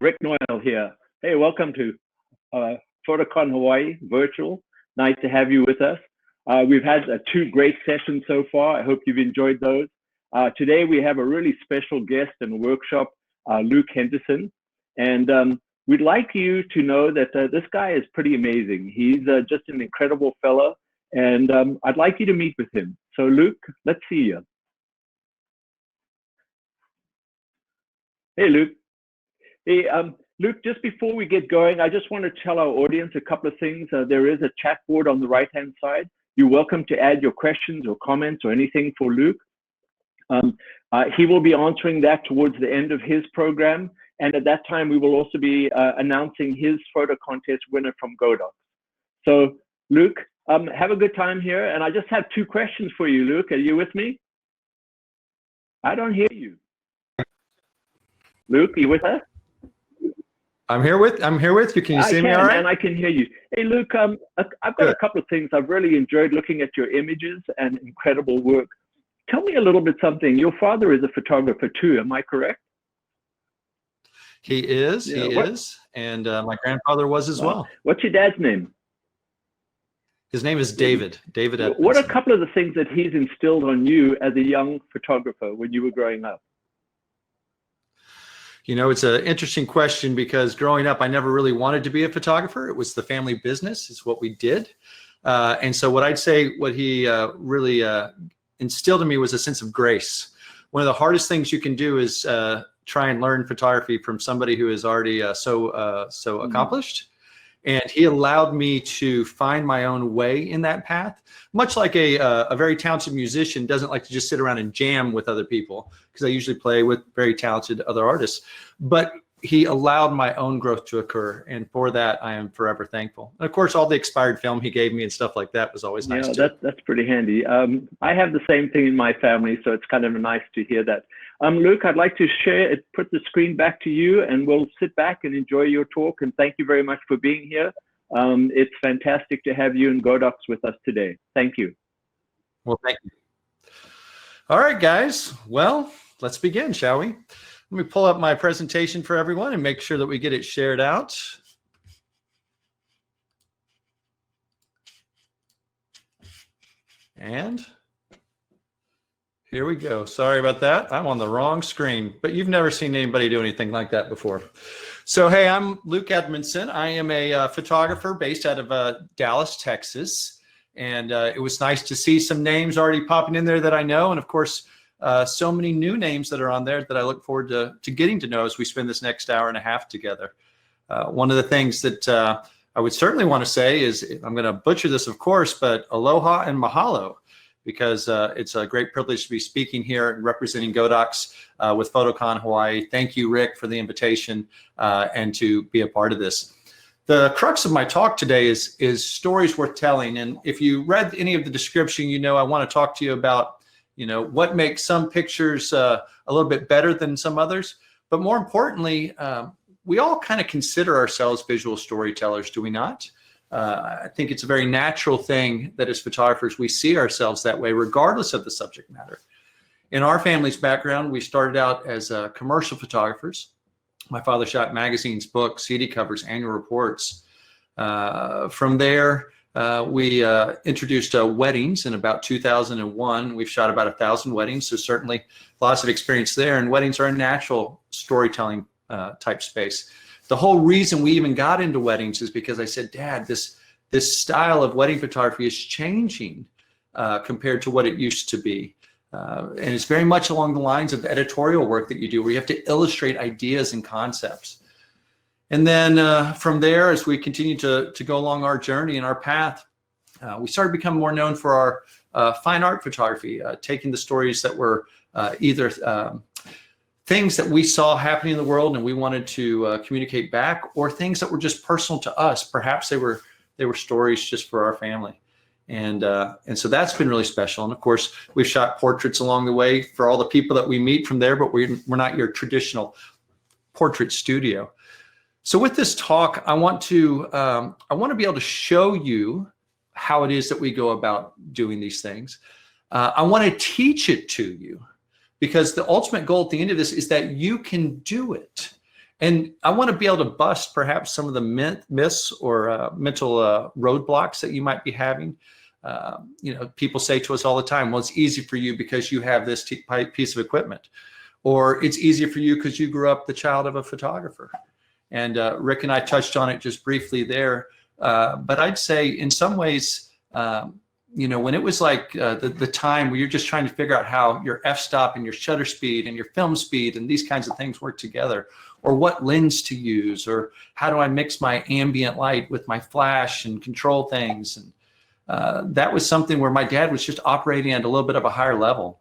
Rick Noyle here. Hey, welcome to Photocon Hawaii virtual. Nice to have you with us. We've had two great sessions so far. I hope you've enjoyed those. Today we have a really special guest and workshop, Luke Henderson. And we'd like you to know that this guy is pretty amazing. He's just an incredible fellow. And I'd like you to meet with him. So Luke, let's see you. Hey, Luke. Hey, Luke, just before we get going, I just want to tell our audience a couple of things. There is a chat board on the right-hand side. You're welcome to add your questions or comments or anything for Luke. He will be answering that towards the end of his program. And at that time, we will also be announcing his photo contest winner from Godox. So, Luke, have a good time here. And I just have two questions for you, Luke. Are you with me? I don't hear you. Luke, are you with us? I'm here with you. Can you see me all right? And I can hear you. Hey, Luke, I've got a couple of things. I've really enjoyed looking at your images and incredible work. Tell me a little bit something. Your father is a photographer too, am I correct? He is, yeah, he is. And my grandfather was as well. What's your dad's name? His name is David Edmonson. What are a couple of the things that he's instilled on you as a young photographer when you were growing up? You know, it's an interesting question because growing up, I never really wanted to be a photographer. It was the family business. It's what we did. And so what I'd say, what he really instilled in me was a sense of grace. One of the hardest things you can do is try and learn photography from somebody who is already so accomplished. And he allowed me to find my own way in that path, much like a very talented musician doesn't like to just sit around and jam with other people, because I usually play with very talented other artists. But he allowed my own growth to occur, and for that I am forever thankful. And of course, all the expired film he gave me and stuff like that was always nice too. That's pretty handy. I have the same thing in my family, so it's kind of nice to hear that. Luke, I'd like to share it, put the screen back to you, and we'll sit back and enjoy your talk. And thank you very much for being here. It's fantastic to have you and Godox with us today. Thank you. Well, thank you. All right, guys. Well, let's begin, shall we? Let me pull up my presentation for everyone and make sure that we get it shared out. And here we go. Sorry about that. I'm on the wrong screen, but you've never seen anybody do anything like that before. So, hey, I'm Luke Edmonson. I am a photographer based out of Dallas, Texas. And it was nice to see some names already popping in there that I know. And of course, so many new names that are on there that I look forward to getting to know as we spend this next hour and a half together. One of the things that I would certainly want to say is, I'm going to butcher this, of course, but aloha and mahalo, because it's a great privilege to be speaking here and representing Godox with Photocon Hawaii. Thank you, Rick, for the invitation and to be a part of this. The crux of my talk today is stories worth telling. And if you read any of the description, you know I want to talk to you about what makes some pictures a little bit better than some others. But more importantly, we all kind of consider ourselves visual storytellers, do we not? I think it's a very natural thing that as photographers, we see ourselves that way, regardless of the subject matter. In our family's background, we started out as commercial photographers. My father shot magazines, books, CD covers, annual reports. From there, we introduced weddings in about 2001. We've shot about 1,000 weddings, so certainly lots of experience there. And weddings are a natural storytelling type space. The whole reason we even got into weddings is because I said, Dad, this style of wedding photography is changing compared to what it used to be. And it's very much along the lines of editorial work that you do, where you have to illustrate ideas and concepts. And then from there, as we continue to go along our journey and our path, we started becoming more known for our fine art photography, taking the stories that were either things that we saw happening in the world and we wanted to communicate back, or things that were just personal to us. Perhaps they were stories just for our family. And so that's been really special. And of course, we've shot portraits along the way for all the people that we meet from there, but we're not your traditional portrait studio. So with this talk, I want to be able to show you how it is that we go about doing these things. I want to teach it to you, because the ultimate goal at the end of this is that you can do it. And I want to be able to bust perhaps some of the myths or mental roadblocks that you might be having. People say to us all the time, well, it's easy for you because you have this piece of equipment, or it's easier for you because you grew up the child of a photographer. And Rick and I touched on it just briefly there. But I'd say in some ways, when it was like the time where you're just trying to figure out how your f-stop and your shutter speed and your film speed and these kinds of things work together, or what lens to use, or how do I mix my ambient light with my flash and control things. And that was something where my dad was just operating at a little bit of a higher level.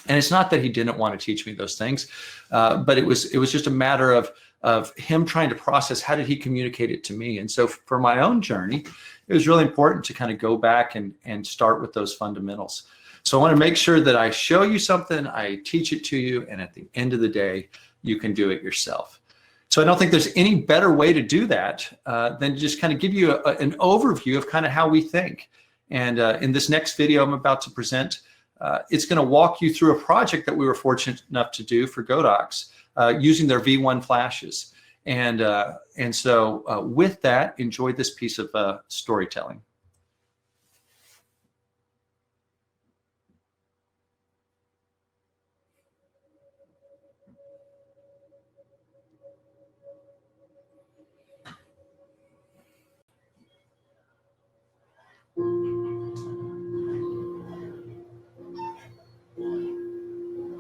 And it's not that he didn't want to teach me those things, but it was just a matter of him trying to process how did he communicate it to me. And so for my own journey, it was really important to kind of go back and start with those fundamentals. So I want to make sure that I show you something, I teach it to you, and at the end of the day, you can do it yourself. So I don't think there's any better way to do that than to just kind of give you an overview of kind of how we think. And in this next video I'm about to present, it's going to walk you through a project that we were fortunate enough to do for Godox using their V1 flashes. And so with that, enjoy this piece of storytelling.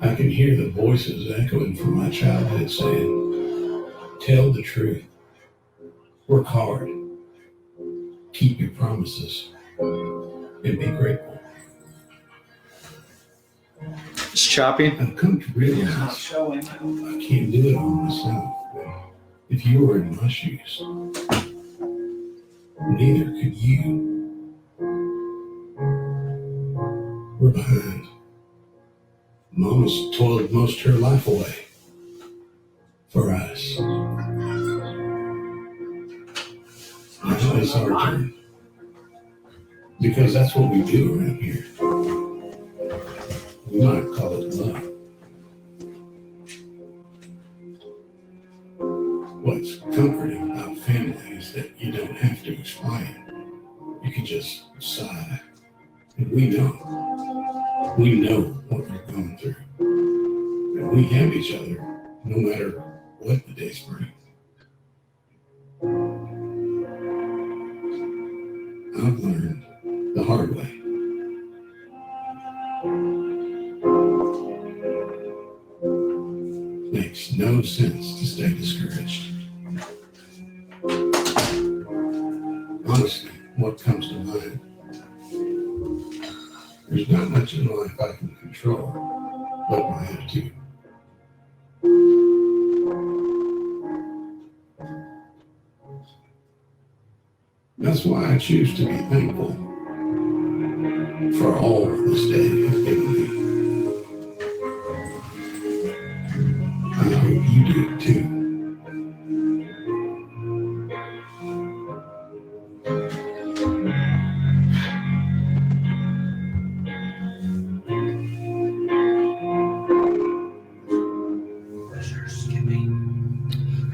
I can hear the voices echoing from my childhood saying, tell the truth, work hard, keep your promises, and be grateful. It's choppy. I've come to realize I can't do it all myself. If you were in my shoes, neither could you. We're behind. Mama's toiled most of her life away for us. Now it's our turn. Because that's what we do around here. We might call it love. What's comforting about family is that you don't have to explain. You can just sigh. And we know what we're going through. And we have each other no matter what the days bring. I've learned the hard way. Makes no sense to stay discouraged. Honestly, what comes to mind? There's not much in life I can control but my attitude. That's why I choose to be thankful for all this day has given me. I hope you do too.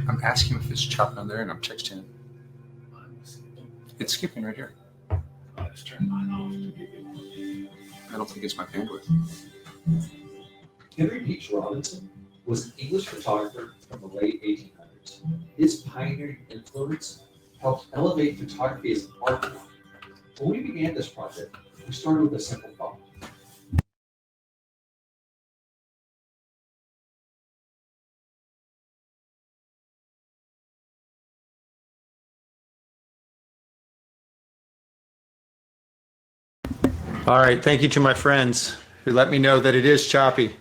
I'm asking him if it's chopping on there, and I'm texting him. It's skipping right here. I just turned mine off. I don't think it's my bandwidth. Henry Beach Robinson was an English photographer from the late 1800s. His pioneering influence helped elevate photography as an art form. When we began this project, we started with a simple thought. All right, thank you to my friends who let me know that it is choppy.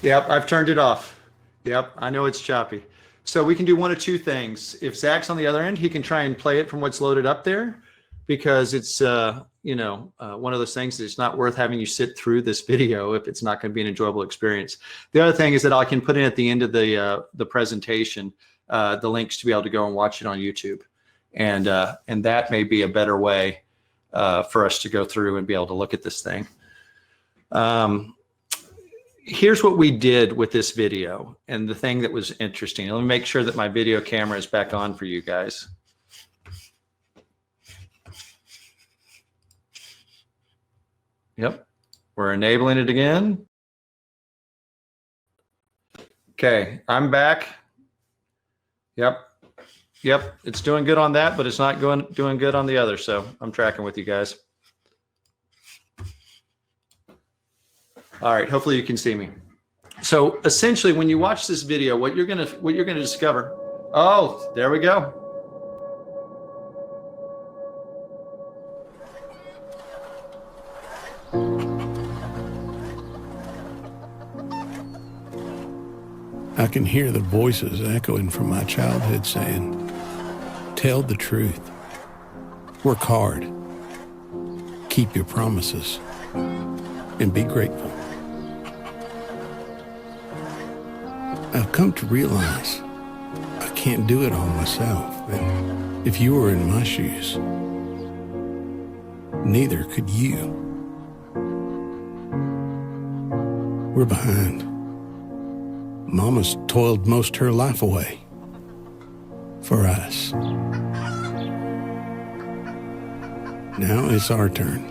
Yep, I've turned it off. Yep, I know it's choppy. So we can do one of two things. If Zach's on the other end, he can try and play it from what's loaded up there, because it's one of those things that it's not worth having you sit through this video if it's not going to be an enjoyable experience. The other thing is that I can put in at the end of the presentation the links to be able to go and watch it on YouTube, and that may be a better way for us to go through and be able to look at this thing. here's what we did with this video, and the thing that was interesting. Let me make sure that my video camera is back on for you guys. Yep, we're enabling it again. Okay, I'm back. Yep, it's doing good on that, but it's not doing good on the other, so I'm tracking with you guys. All right, hopefully you can see me. So essentially, when you watch this video, what you're gonna discover. Oh, there we go. I can hear the voices echoing from my childhood saying, tell the truth, work hard, keep your promises, and be grateful. I've come to realize I can't do it all myself, and if you were in my shoes, neither could you. We're behind. Mama's toiled most her life away for us. Now it's our turn,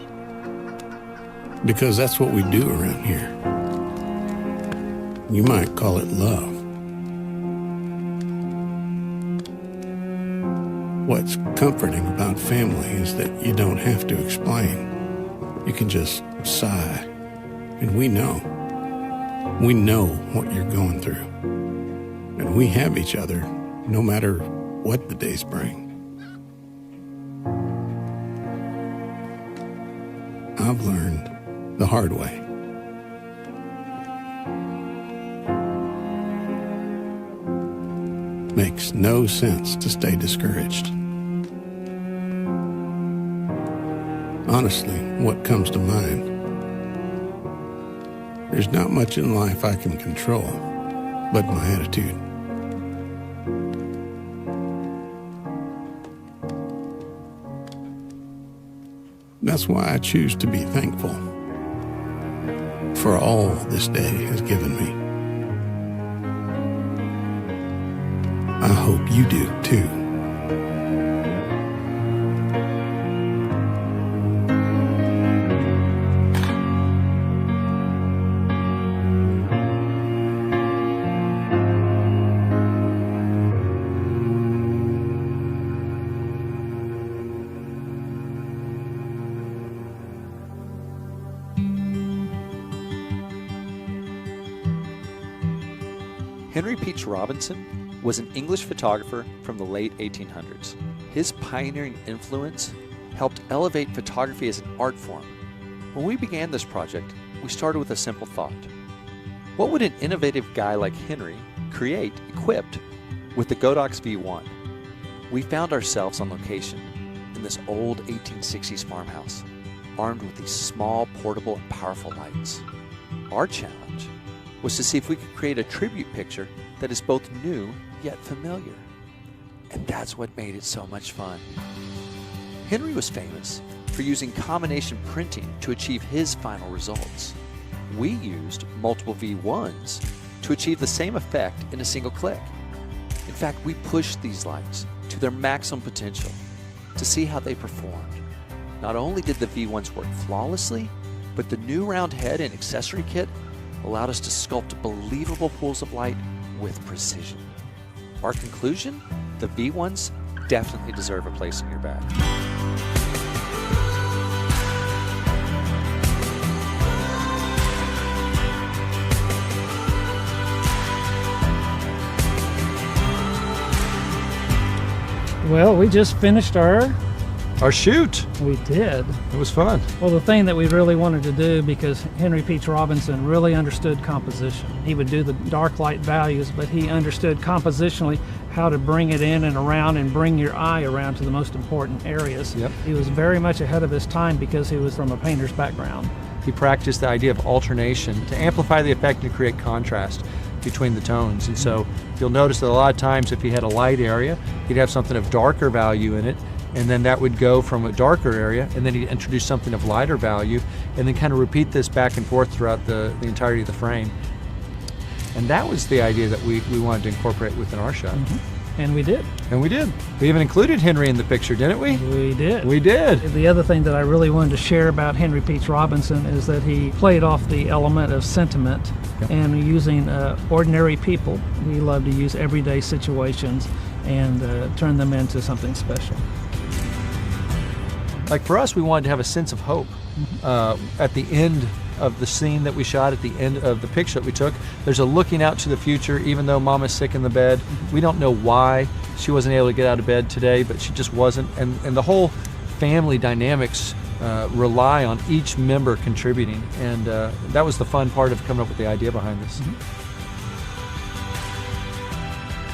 because that's what we do around here. You might call it love. What's comforting about family is that you don't have to explain. You can just sigh, and we know what you're going through. And we have each other no matter what the days bring. I've learned the hard way. Makes no sense to stay discouraged. Honestly, what comes to mind? There's not much in life I can control, but my attitude. That's why I choose to be thankful for all this day has given me. I hope you do too. Henry Peach Robinson was an English photographer from the late 1800s. His pioneering influence helped elevate photography as an art form. When we began this project, we started with a simple thought. What would an innovative guy like Henry create equipped with the Godox V1? We found ourselves on location in this old 1860s farmhouse, armed with these small, portable, and powerful lights. Our challenge was to see if we could create a tribute picture that is both new yet familiar. And that's what made it so much fun. Henry was famous for using combination printing to achieve his final results. We used multiple V1s to achieve the same effect in a single click. In fact, we pushed these lights to their maximum potential to see how they performed. Not only did the V1s work flawlessly, but the new round head and accessory kit allowed us to sculpt believable pools of light with precision. Our conclusion? The V1s definitely deserve a place in your bag. Well, we just finished our shoot. We did. It was fun. Well, the thing that we really wanted to do, because Henry Peach Robinson really understood composition. He would do the dark light values, but he understood compositionally how to bring it in and around and bring your eye around to the most important areas. Yep. He was very much ahead of his time because he was from a painter's background. He practiced the idea of alternation to amplify the effect and create contrast between the tones. And so you'll notice that a lot of times if he had a light area, he'd have something of darker value in it, and then that would go from a darker area, and then he'd introduce something of lighter value, and then kind of repeat this back and forth throughout the entirety of the frame. And that was the idea that we wanted to incorporate within our shot. And we did. And we did. We even included Henry in the picture, didn't we? We did. We did. The other thing that I really wanted to share about Henry Peach Robinson is that he played off the element of sentiment. Yep. And using ordinary people. We love to use everyday situations and turn them into something special. Like for us, we wanted to have a sense of hope. At the end of the scene that we shot, at the end of the picture that we took, there's a looking out to the future. Even though Mama's sick in the bed, we don't know why she wasn't able to get out of bed today, but she just wasn't. And the whole family dynamics rely on each member contributing. And that was the fun part of coming up with the idea behind this.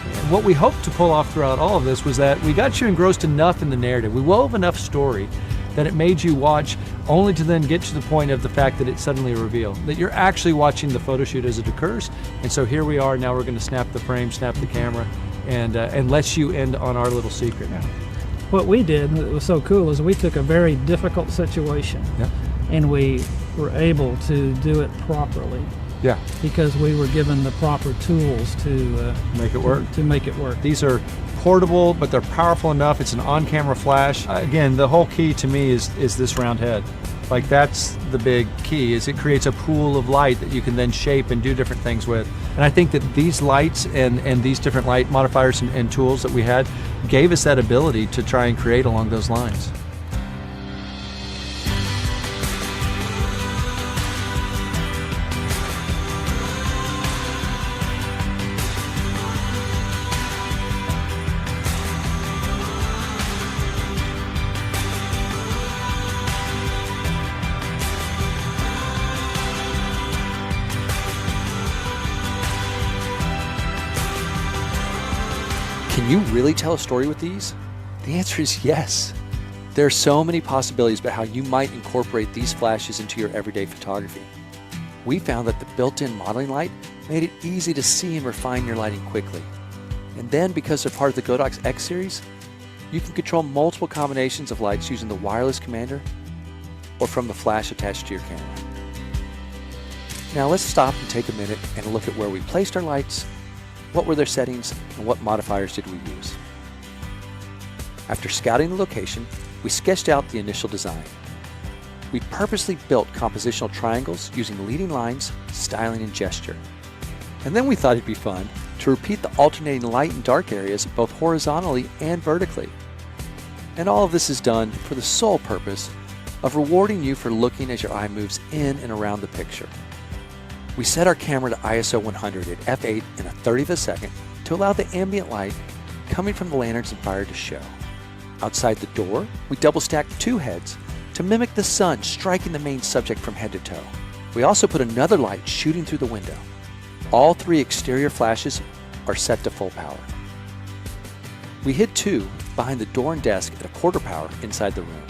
And what we hoped to pull off throughout all of this was that we got you engrossed enough in the narrative. We wove enough story that it made you watch, only to then get to the point of the fact that it's suddenly a reveal, that you're actually watching the photo shoot as it occurs. And so here we are, now we're going to snap the frame, snap the camera, and let you end on our little secret. What we did, and it was so cool, is we took a very difficult situation and we were able to do it properly. Yeah. Because we were given the proper tools to make it work. To make it work. These are portable, but they're powerful enough. It's an on-camera flash. Again, the whole key to me is this round head. Like that's the big key, is it creates a pool of light that you can then shape and do different things with. And I think that these lights and these different light modifiers and tools that we had gave us that ability to try and create along those lines. Can you really tell a story with these? The answer is yes. There are so many possibilities about how you might incorporate these flashes into your everyday photography. We found that the built-in modeling light made it easy to see and refine your lighting quickly. And then, because they're part of the Godox X series, you can control multiple combinations of lights using the wireless commander or from the flash attached to your camera. Now let's stop and take a minute and look at where we placed our lights, what were their settings, and what modifiers did we use. After scouting the location, we sketched out the initial design. We purposely built compositional triangles using leading lines, styling, and gesture. And then we thought it'd be fun to repeat the alternating light and dark areas both horizontally and vertically. And all of this is done for the sole purpose of rewarding you for looking as your eye moves in and around the picture. We set our camera to ISO 100 at f8 in a 30th of a second to allow the ambient light coming from the lanterns and fire to show. Outside the door, we double stacked 2 heads to mimic the sun striking the main subject from head to toe. We also put another light shooting through the window. All 3 exterior flashes are set to full power. We hid 2 behind the door and desk at a quarter power inside the room.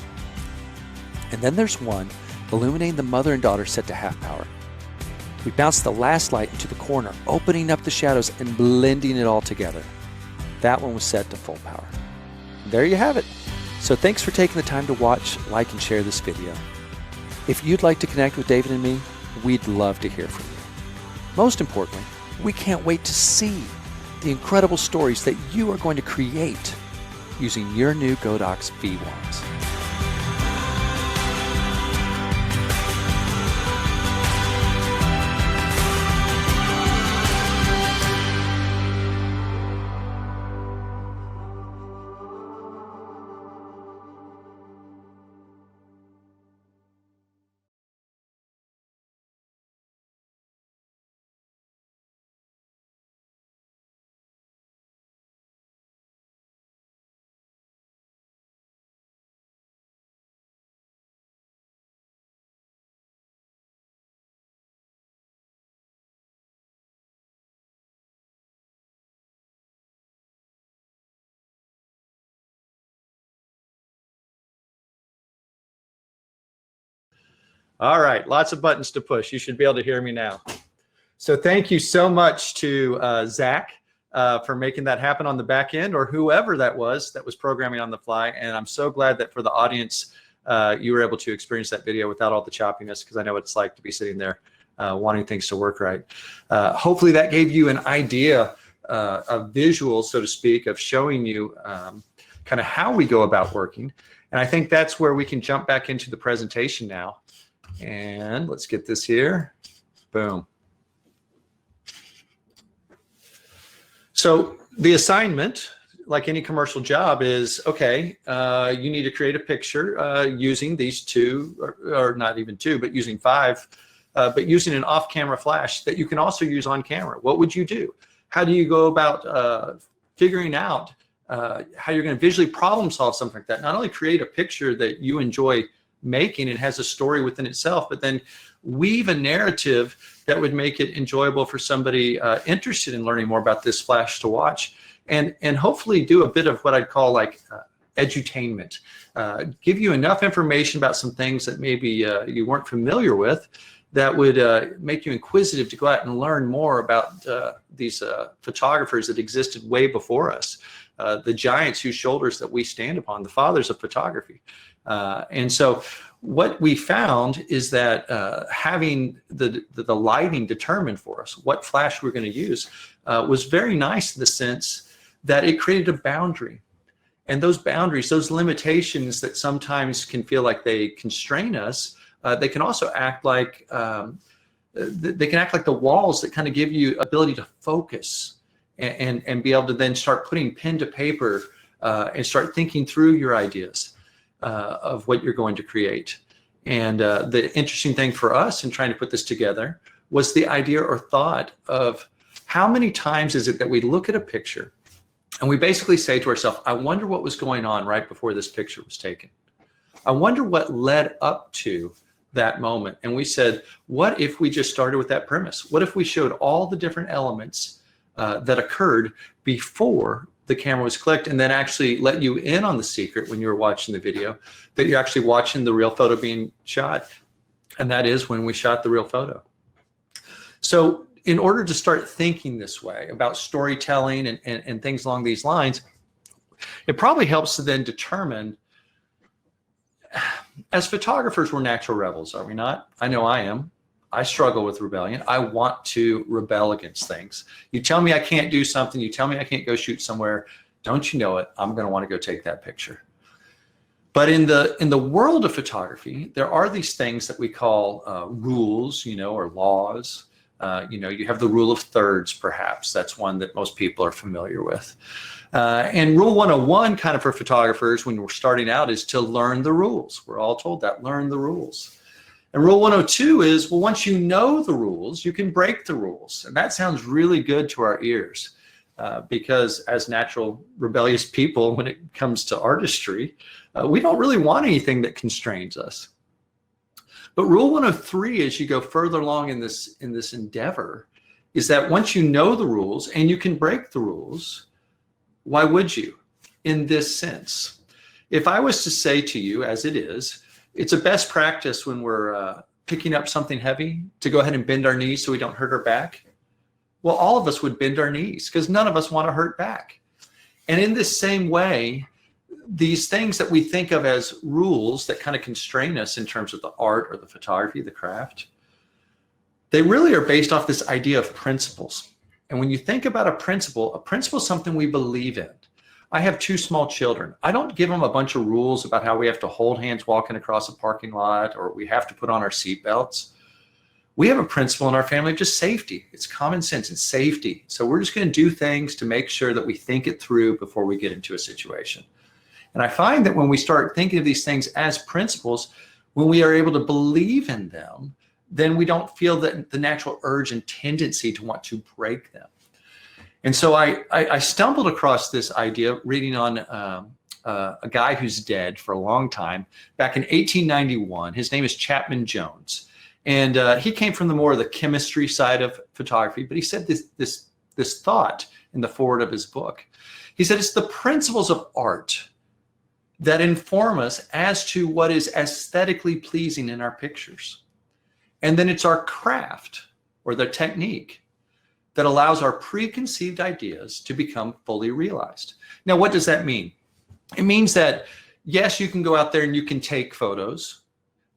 And then there's one illuminating the mother and daughter set to half power. We bounced the last light into the corner, opening up the shadows and blending it all together. That one was set to full power. There you have it. So thanks for taking the time to watch, like, and share this video. If you'd like to connect with David and me, we'd love to hear from you. Most importantly, we can't wait to see the incredible stories that you are going to create using your new Godox V1s. All right, lots of buttons to push. You should be able to hear me now. So thank you so much to Zach for making that happen on the back end, or whoever that was programming on the fly. And I'm so glad that for the audience, you were able to experience that video without all the choppiness, because I know what it's like to be sitting there wanting things to work right. Hopefully that gave you an idea, a visual, so to speak, of showing you kind of how we go about working. And I think that's where we can jump back into the presentation now. And let's get this here. Boom. So the assignment, like any commercial job, is, okay, you need to create a picture using these two, or not even two, but using 5, but using an off-camera flash that you can also use on camera. What would you do? How do you go about figuring out how you're going to visually problem solve something like that? Not only create a picture that you enjoy making and has a story within itself, but then weave a narrative that would make it enjoyable for somebody interested in learning more about this flash to watch, and hopefully do a bit of what I'd call like edutainment. Give you enough information about some things that maybe you weren't familiar with, that would make you inquisitive to go out and learn more about these photographers that existed way before us, the giants whose shoulders that we stand upon, the fathers of photography. And so what we found is that having the lighting determined for us, what flash we're going to use, was very nice in the sense that it created a boundary. And those boundaries, those limitations that sometimes can feel like they constrain us, they can also act like the walls that kind of give you ability to focus and be able to then start putting pen to paper and start thinking through your ideas of what you're going to create. And the interesting thing for us in trying to put this together was the idea or thought of how many times is it that we look at a picture and we basically say to ourselves, I wonder what was going on right before this picture was taken. I wonder what led up to that moment. And we said, what if we just started with that premise? What if we showed all the different elements that occurred before the camera was clicked, and then actually let you in on the secret when you were watching the video, that you're actually watching the real photo being shot. And that is when we shot the real photo. So in order to start thinking this way about storytelling and things along these lines, it probably helps to then determine, as photographers, we're natural rebels, are we not? I know I am. I struggle with rebellion. I want to rebel against things. You tell me I can't do something, you tell me I can't go shoot somewhere, don't you know it, I'm going to want to go take that picture. But in the world of photography, there are these things that we call rules, or laws. You have the rule of thirds, perhaps. That's one that most people are familiar with. And rule 101 kind of for photographers when we're starting out is to learn the rules. We're all told that, learn the rules. And rule 102 is, well, once you know the rules, you can break the rules. And that sounds really good to our ears because as natural rebellious people, when it comes to artistry, we don't really want anything that constrains us. But rule 103, as you go further along in this endeavor, is that once you know the rules and you can break the rules, why would you? In this sense, if I was to say to you, as it is, it's a best practice when we're picking up something heavy to go ahead and bend our knees so we don't hurt our back. Well, all of us would bend our knees because none of us want to hurt back. And in this same way, these things that we think of as rules that kind of constrain us in terms of the art or the photography, the craft, they really are based off this idea of principles. And when you think about a principle is something we believe in. I have 2 small children. I don't give them a bunch of rules about how we have to hold hands walking across a parking lot or we have to put on our seatbelts. We have a principle in our family of just safety. It's common sense, it's safety. So we're just going to do things to make sure that we think it through before we get into a situation. And I find that when we start thinking of these things as principles, when we are able to believe in them, then we don't feel that the natural urge and tendency to want to break them. And so I stumbled across this idea reading on a guy who's dead for a long time, back in 1891. His name is Chapman Jones. And he came from the more of the chemistry side of photography, but he said this thought in the foreword of his book. He said, it's the principles of art that inform us as to what is aesthetically pleasing in our pictures. And then it's our craft or the technique that allows our preconceived ideas to become fully realized. Now, what does that mean? It means that, yes, you can go out there and you can take photos.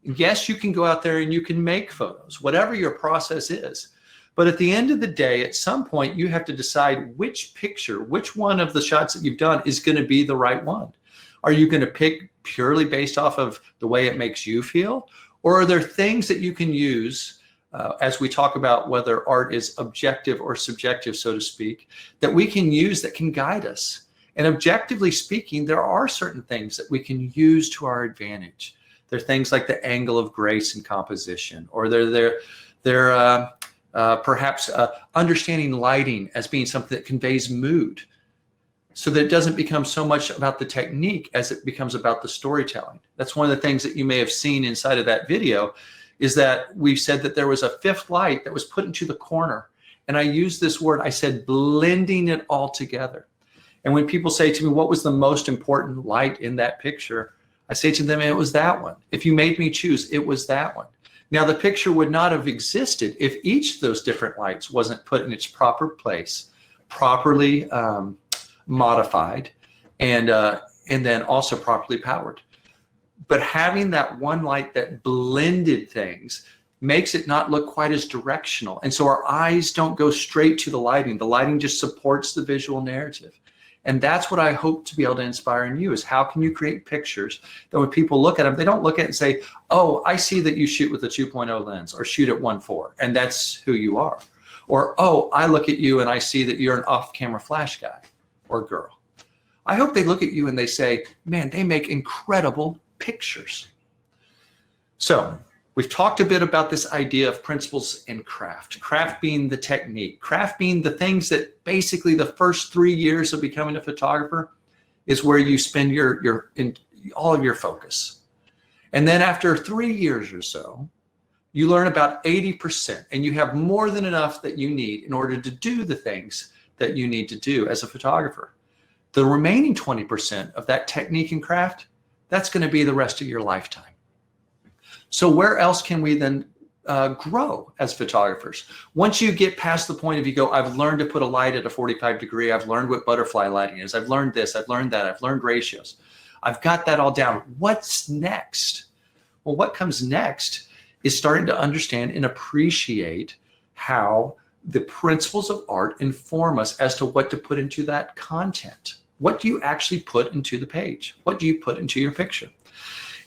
Yes, you can go out there and you can make photos, whatever your process is. But at the end of the day, at some point, you have to decide which picture, which one of the shots that you've done is going to be the right one. Are you going to pick purely based off of the way it makes you feel? Or are there things that you can use as we talk about whether art is objective or subjective, so to speak, that we can use that can guide us? And objectively speaking, there are certain things that we can use to our advantage. There are things like the angle of grace and composition, or they're perhaps understanding lighting as being something that conveys mood, so that it doesn't become so much about the technique as it becomes about the storytelling. That's one of the things that you may have seen inside of that video, is that we said that there was a fifth light that was put into the corner. And I used this word, I said, blending it all together. And when people say to me, what was the most important light in that picture? I say to them, it was that one. If you made me choose, it was that one. Now, the picture would not have existed if each of those different lights wasn't put in its proper place, properly modified, and then also properly powered. But having that one light that blended things makes it not look quite as directional. And so our eyes don't go straight to the lighting. The lighting just supports the visual narrative. And that's what I hope to be able to inspire in you, is how can you create pictures that when people look at them, they don't look at it and say, oh, I see that you shoot with a 2.0 lens or shoot at 1.4, and that's who you are. Or, oh, I look at you and I see that you're an off-camera flash guy or girl. I hope they look at you and they say, man, they make incredible pictures. So we've talked a bit about this idea of principles in craft, craft being the technique, craft being the things that basically the first 3 years of becoming a photographer is where you spend all of your focus. And then after 3 years or so, you learn about 80%, and you have more than enough that you need in order to do the things that you need to do as a photographer. The remaining 20% of that technique and craft, that's going to be the rest of your lifetime. So where else can we then grow as photographers? Once you get past the point of you go, I've learned to put a light at a 45 degree, I've learned what butterfly lighting is, I've learned this, I've learned that, I've learned ratios, I've got that all down. What's next? Well, what comes next is starting to understand and appreciate how the principles of art inform us as to what to put into that content. What do you actually put into the page? What do you put into your picture?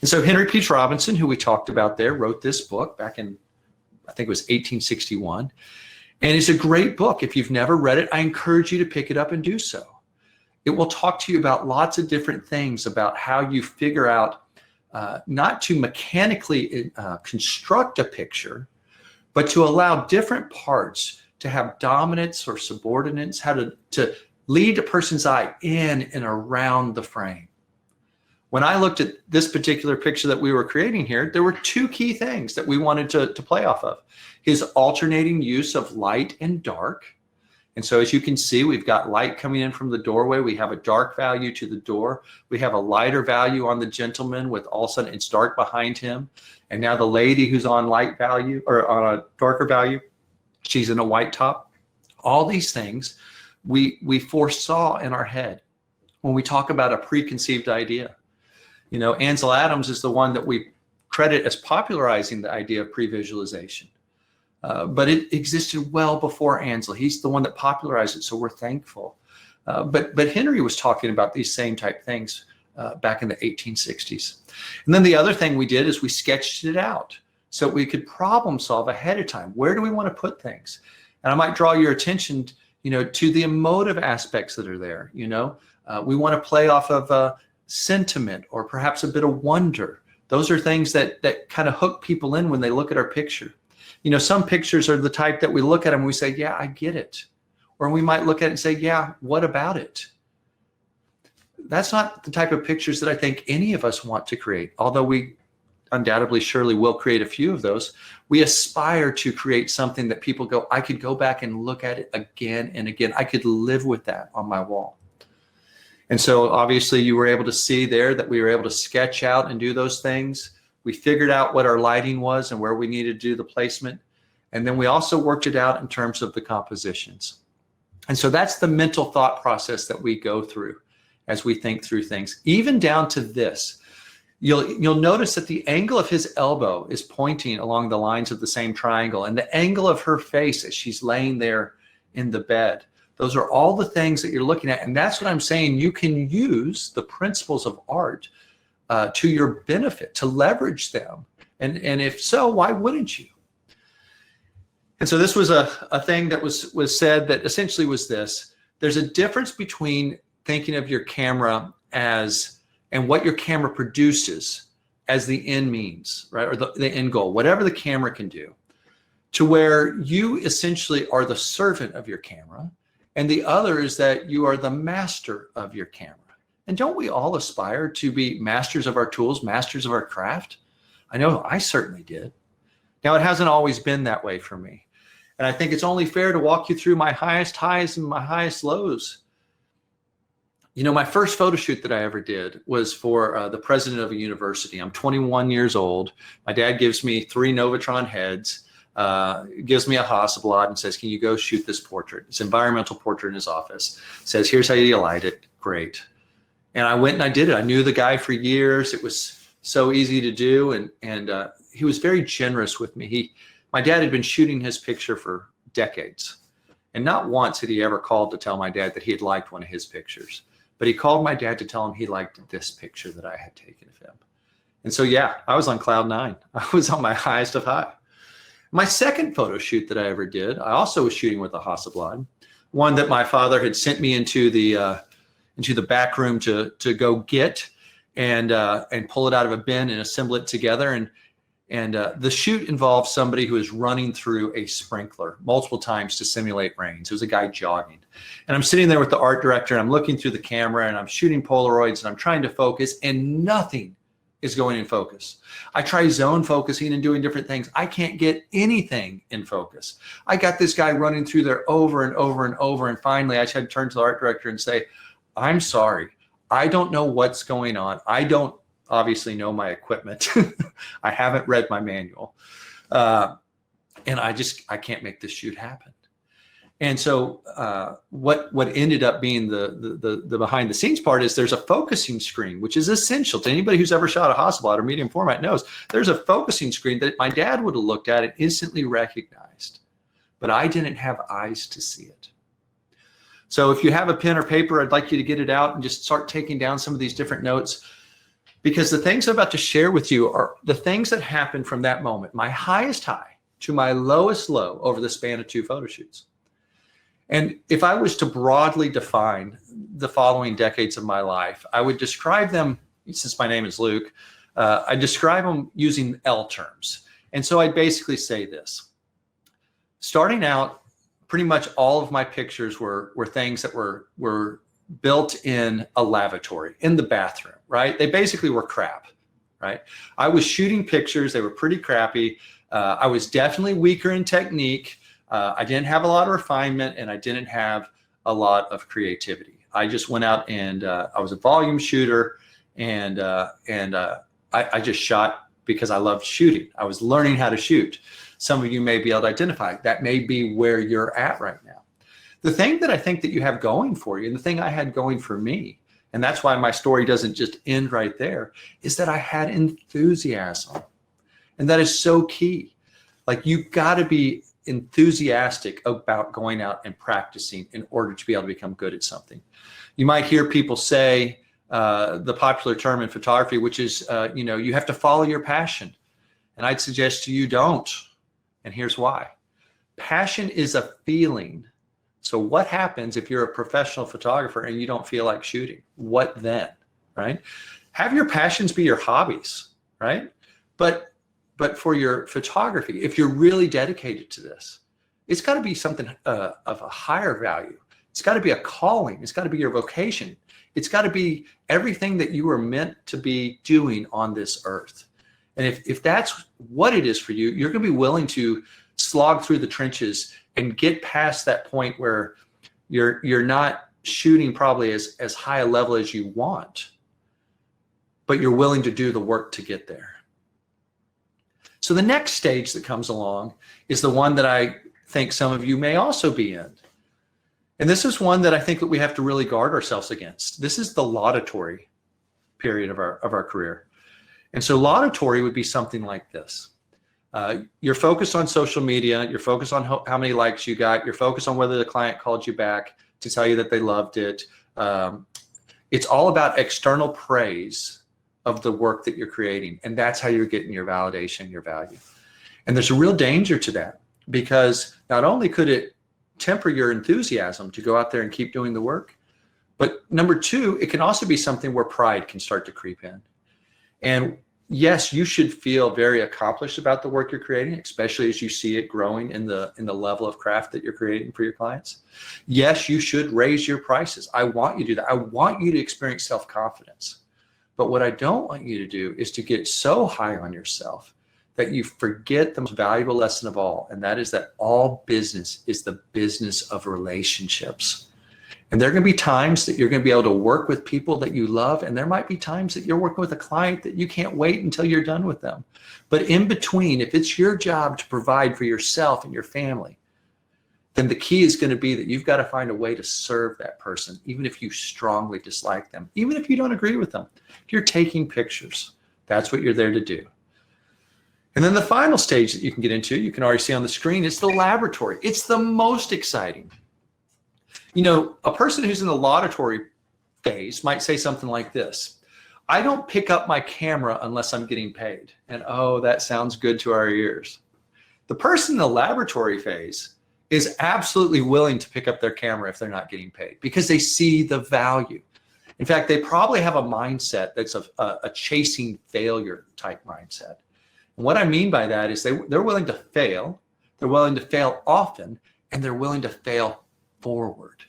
And so Henry Peach Robinson, who we talked about there, wrote this book back in, I think it was 1861. And it's a great book. If you've never read it, I encourage you to pick it up and do so. It will talk to you about lots of different things about how you figure out not to mechanically construct a picture, but to allow different parts to have dominance or subordinates, how to lead a person's eye in and around the frame. When I looked at this particular picture that we were creating here, there were two key things that we wanted to play off of. His alternating use of light and dark. And so as you can see, we've got light coming in from the doorway. We have a dark value to the door. We have a lighter value on the gentleman with all of a sudden it's dark behind him. And now the lady who's on light value or on a darker value, she's in a white top. All these things we foresaw in our head when we talk about a preconceived idea. You know, Ansel Adams is the one that we credit as popularizing the idea of pre-visualization. But it existed well before Ansel. He's the one that popularized it, so we're thankful. But Henry was talking about these same type things back in the 1860s. And then the other thing we did is we sketched it out so we could problem solve ahead of time. Where do we want to put things? And I might draw your attention, you know, to the emotive aspects that are there. You know, we want to play off of sentiment or perhaps a bit of wonder. Those are things that kind of hook people in when they look at our picture. You know, some pictures are the type that we look at them and we say, yeah, I get it. Or we might look at it and say, yeah, what about it? That's not the type of pictures that I think any of us want to create. Although we undoubtedly surely will create a few of those, we aspire to create something that people go, I could go back and look at it again and again. I could live with that on my wall. And so obviously you were able to see there that we were able to sketch out and do those things. We figured out what our lighting was and where we needed to do the placement. And then we also worked it out in terms of the compositions. And so that's the mental thought process that we go through as we think through things, even down to this. You'll notice that the angle of his elbow is pointing along the lines of the same triangle, and the angle of her face as she's laying there in the bed. Those are all the things that you're looking at. And that's what I'm saying. You can use the principles of art to your benefit, to leverage them. And if so, why wouldn't you? And so this was a thing that was said that essentially was this. There's a difference between thinking of your camera as, and what your camera produces as the end means, right? Or the end goal, whatever the camera can do, to where you essentially are the servant of your camera. And the other is that you are the master of your camera. And don't we all aspire to be masters of our tools, masters of our craft? I know I certainly did. Now, it hasn't always been that way for me. And I think it's only fair to walk you through my highest highs and my highest lows. You know, my first photo shoot that I ever did was for the president of a university. I'm 21 years old. My dad gives me 3 Novatron heads, gives me a Hasselblad and says, can you go shoot this portrait? It's an environmental portrait in his office. Says, here's how you light it. Great. And I went and I did it. I knew the guy for years. It was so easy to do. And he was very generous with me. My dad had been shooting his picture for decades. And not once had he ever called to tell my dad that he had liked one of his pictures. But he called my dad to tell him he liked this picture that I had taken of him. And so, yeah, I was on cloud 9. I was on my highest of high. My second photo shoot that I ever did, I also was shooting with a Hasselblad, one that my father had sent me into the back room to go get and pull it out of a bin and assemble it together. And the shoot involved somebody who was running through a sprinkler multiple times to simulate rains. It was a guy jogging. And I'm sitting there with the art director, and I'm looking through the camera, and I'm shooting Polaroids, and I'm trying to focus, and nothing is going in focus. I try zone focusing and doing different things. I can't get anything in focus. I got this guy running through there over and over and over, and finally I had to turn to the art director and say, I'm sorry. I don't know what's going on. I don't obviously know my equipment. I haven't read my manual. And I can't make this shoot happen. And so what ended up being the behind the scenes part is there's a focusing screen, which is essential to anybody who's ever shot a Hasselblad or medium format knows. There's a focusing screen that my dad would have looked at and instantly recognized, but I didn't have eyes to see it. So if you have a pen or paper, I'd like you to get it out and just start taking down some of these different notes, because the things I'm about to share with you are the things that happened from that moment, my highest high to my lowest low over the span of 2 photo shoots. And if I was to broadly define the following decades of my life, I would describe them, since my name is Luke, I describe them using L terms. And so I'd basically say this. Starting out, pretty much all of my pictures were things that were built in a lavatory, in the bathroom, right? They basically were crap, right? I was shooting pictures. They were pretty crappy. I was definitely weaker in technique. I didn't have a lot of refinement, and I didn't have a lot of creativity. I just went out and I was a volume shooter, and I just shot because I loved shooting. I was learning how to shoot. Some of you may be able to identify. That may be where you're at right now. The thing that I think that you have going for you, and the thing I had going for me, and that's why my story doesn't just end right there, is that I had enthusiasm. And that is so key. Like, you've got to be enthusiastic about going out and practicing in order to be able to become good at something. You might hear people say the popular term in photography, which is, you have to follow your passion. And I'd suggest to you don't. And here's why. Passion is a feeling. So what happens if you're a professional photographer and you don't feel like shooting? What then, right? Have your passions be your hobbies, right? But for your photography, if you're really dedicated to this, it's got to be something of a higher value. It's got to be a calling. It's got to be your vocation. It's got to be everything that you were meant to be doing on this earth. And if that's what it is for you, you're going to be willing to slog through the trenches and get past that point where you're not shooting probably as high a level as you want, but you're willing to do the work to get there. So the next stage that comes along is the one that I think some of you may also be in. And this is one that I think that we have to really guard ourselves against. This is the laudatory period of our career. And so laudatory would be something like this. You're focused on social media, you're focused on how many likes you got, you're focused on whether the client called you back to tell you that they loved it. It's all about external praise of the work that you're creating. And that's how you're getting your validation, your value. And there's a real danger to that, because not only could it temper your enthusiasm to go out there and keep doing the work, but number two, it can also be something where pride can start to creep in. And yes, you should feel very accomplished about the work you're creating, especially as you see it growing in the level of craft that you're creating for your clients. Yes, you should raise your prices. I want you to do that. I want you to experience self-confidence. But what I don't want you to do is to get so high on yourself that you forget the most valuable lesson of all, and that is that all business is the business of relationships. And there are going to be times that you're going to be able to work with people that you love, and there might be times that you're working with a client that you can't wait until you're done with them. But in between, if it's your job to provide for yourself and your family, then the key is going to be that you've got to find a way to serve that person, even if you strongly dislike them, even if you don't agree with them. If you're taking pictures, that's what you're there to do. And then the final stage that you can get into, you can already see on the screen, is the laboratory. It's the most exciting. You know, a person who's in the laudatory phase might say something like this: I don't pick up my camera unless I'm getting paid. And oh, that sounds good to our ears. The person in the laboratory phase is absolutely willing to pick up their camera if they're not getting paid, because they see the value. In fact, they probably have a mindset that's a chasing failure type mindset. And what I mean by that is they're willing to fail, they're willing to fail often, and they're willing to fail forward.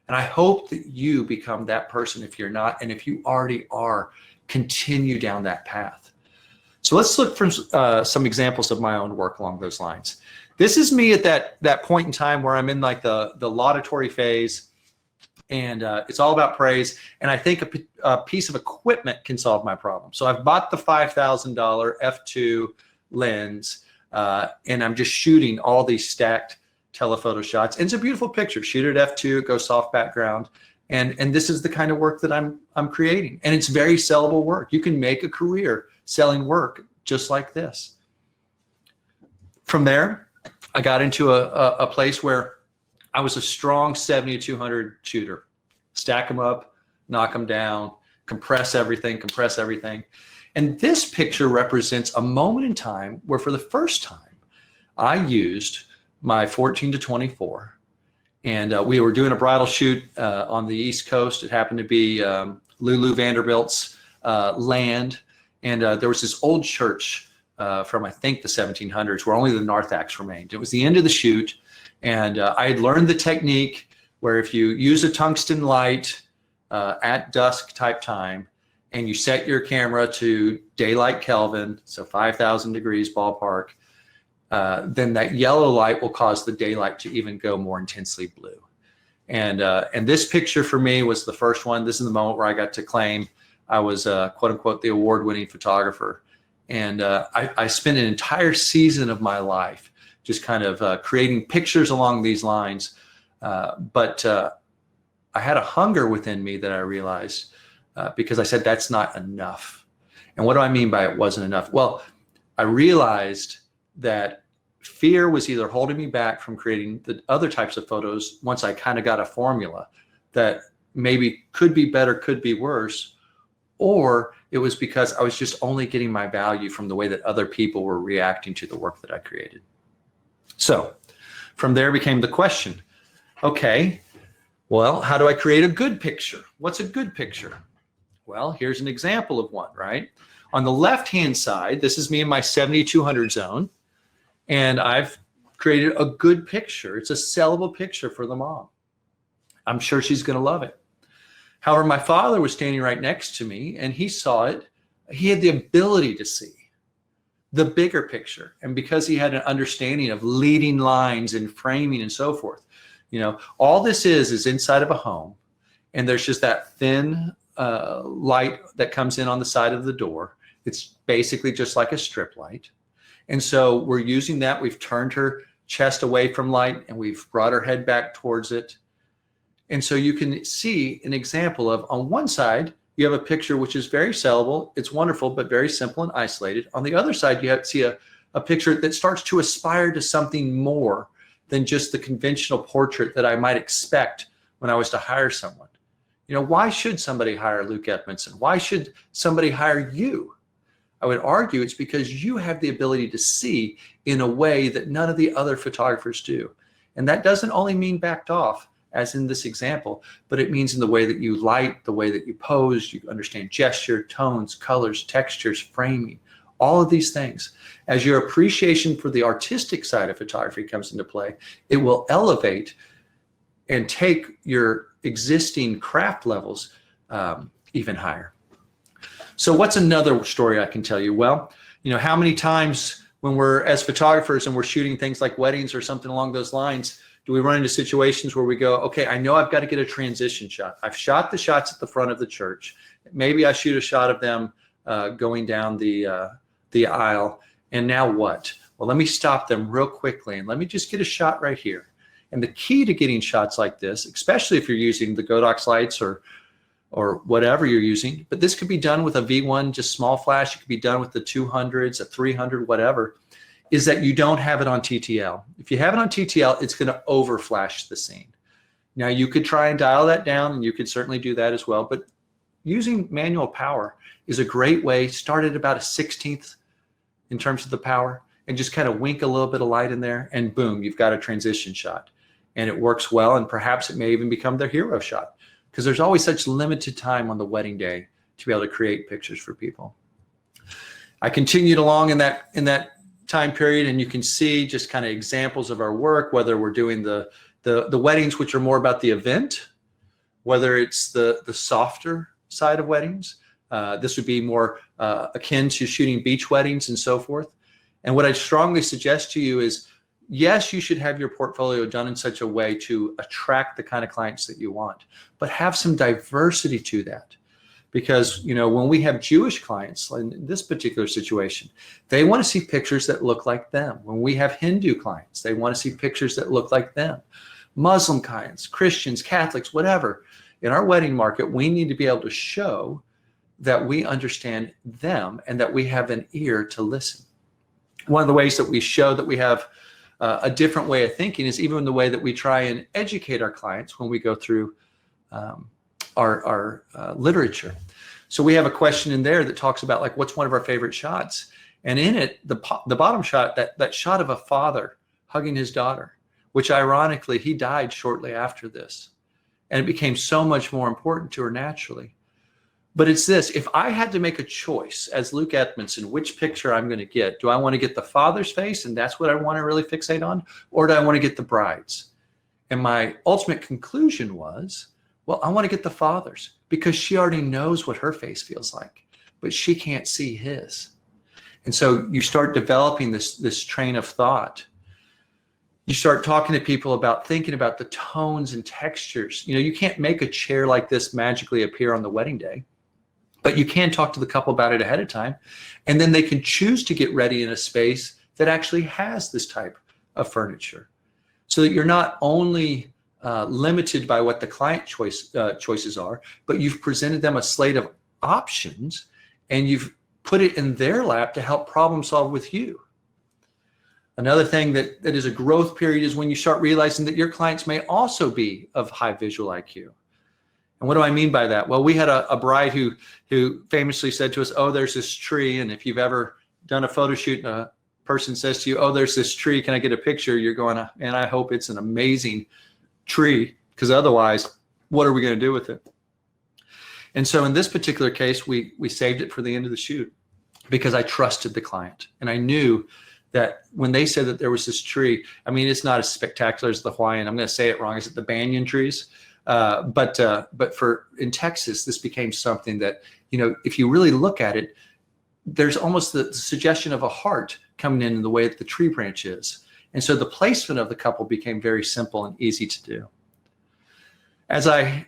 And I hope that you become that person. If you're not, and if you already are, continue down that path. So let's look for some examples of my own work along those lines. This is me at that point in time where I'm in like the laudatory phase, and it's all about praise. And I think a piece of equipment can solve my problem. So I've bought the $5,000 f2 lens, and I'm just shooting all these stacked telephoto shots. And it's a beautiful picture. Shoot it at f2, go soft background. And this is the kind of work that I'm creating. And it's very sellable work. You can make a career selling work just like this. From there, I got into a place where I was a strong 70 to 200 shooter. Stack them up, knock them down, compress everything. And this picture represents a moment in time where for the first time I used my 14 to 24. And we were doing a bridal shoot on the East Coast. It happened to be Lulu Vanderbilt's land. And there was this old church from, I think, the 1700s where only the narthex remained. It was the end of the shoot. And I had learned the technique where if you use a tungsten light at dusk type time, and you set your camera to daylight Kelvin, so 5,000 degrees ballpark, then that yellow light will cause the daylight to even go more intensely blue. And this picture for me was the first one. This is the moment where I got to claim I was quote unquote the award-winning photographer. And I spent an entire season of my life just kind of creating pictures along these lines. But I had a hunger within me that I realized because I said, that's not enough. And what do I mean by it wasn't enough? Well, I realized that fear was either holding me back from creating the other types of photos once I kind of got a formula that maybe could be better, could be worse, or it was because I was just only getting my value from the way that other people were reacting to the work that I created. So from there became the question, okay, well, how do I create a good picture? What's a good picture? Well, here's an example of one, right? On the left-hand side, this is me in my 70-200 zone, and I've created a good picture. It's a sellable picture for the mom. I'm sure she's going to love it. However, my father was standing right next to me, and he saw it. He had the ability to see the bigger picture. And because he had an understanding of leading lines and framing and so forth, you know, all this is inside of a home, and there's just that thin light that comes in on the side of the door. It's basically just like a strip light. And so we're using that. We've turned her chest away from light and we've brought her head back towards it. And so you can see an example of, on one side, you have a picture which is very sellable. It's wonderful, but very simple and isolated. On the other side, you see a picture that starts to aspire to something more than just the conventional portrait that I might expect when I was to hire someone. You know, why should somebody hire Luke Edmondson? Why should somebody hire you? I would argue it's because you have the ability to see in a way that none of the other photographers do. And that doesn't only mean backed off, as in this example, but it means in the way that you light, the way that you pose, you understand gesture, tones, colors, textures, framing, all of these things. As your appreciation for the artistic side of photography comes into play, it will elevate and take your existing craft levels even higher. So what's another story I can tell you? Well, you know, how many times when we're as photographers and we're shooting things like weddings or something along those lines, do we run into situations where we go, okay, I know I've got to get a transition shot. I've shot the shots at the front of the church. Maybe I shoot a shot of them going down the aisle. And now what? Well, let me stop them real quickly and let me just get a shot right here. And the key to getting shots like this, especially if you're using the Godox lights or whatever you're using, but this could be done with a V1, just small flash. It could be done with the 200s, a 300, whatever, is that you don't have it on TTL. If you have it on TTL, it's going to overflash the scene. Now you could try and dial that down, and you could certainly do that as well, but using manual power is a great way. Start at about a 16th in terms of the power and just kind of wink a little bit of light in there, and boom, you've got a transition shot. And it works well, and perhaps it may even become their hero shot, because there's always such limited time on the wedding day to be able to create pictures for people. I continued along in that time period, and you can see just kind of examples of our work, whether we're doing the weddings, which are more about the event, whether it's the softer side of weddings. This would be more akin to shooting beach weddings and so forth. And what I strongly suggest to you is, yes, you should have your portfolio done in such a way to attract the kind of clients that you want, but have some diversity to that. Because, you know, when we have Jewish clients in this particular situation, they want to see pictures that look like them. When we have Hindu clients, they want to see pictures that look like them. Muslim clients, Christians, Catholics, whatever. In our wedding market, we need to be able to show that we understand them and that we have an ear to listen. One of the ways that we show that we have a different way of thinking is even in the way that we try and educate our clients when we go through our literature. So we have a question in there that talks about, like, what's one of our favorite shots? And in it, the bottom shot, that shot of a father hugging his daughter, which ironically, he died shortly after this. And it became so much more important to her naturally. But it's this: if I had to make a choice as Luke Edmondson, which picture I'm going to get, do I want to get the father's face and that's what I want to really fixate on? Or do I want to get the bride's? And my ultimate conclusion was, well, I want to get the father's, because she already knows what her face feels like, but she can't see his. And so you start developing this train of thought. You start talking to people about thinking about the tones and textures. You know, you can't make a chair like this magically appear on the wedding day. But you can talk to the couple about it ahead of time, and then they can choose to get ready in a space that actually has this type of furniture, so that you're not only limited by what the client choices are, but you've presented them a slate of options, and you've put it in their lap to help problem solve with you. Another thing that is a growth period is when you start realizing that your clients may also be of high visual IQ. And what do I mean by that? Well, we had a bride who famously said to us, oh, there's this tree. And if you've ever done a photo shoot and a person says to you, oh, there's this tree, can I get a picture? You're going, and I hope it's an amazing tree, because otherwise, what are we going to do with it? And so in this particular case, we saved it for the end of the shoot because I trusted the client. And I knew that when they said that there was this tree, I mean, it's not as spectacular as the Hawaiian, I'm going to say it wrong, is it the banyan trees? But for in Texas, this became something that, you know, if you really look at it, there's almost the suggestion of a heart coming in the way that the tree branch is. And so the placement of the couple became very simple and easy to do. As I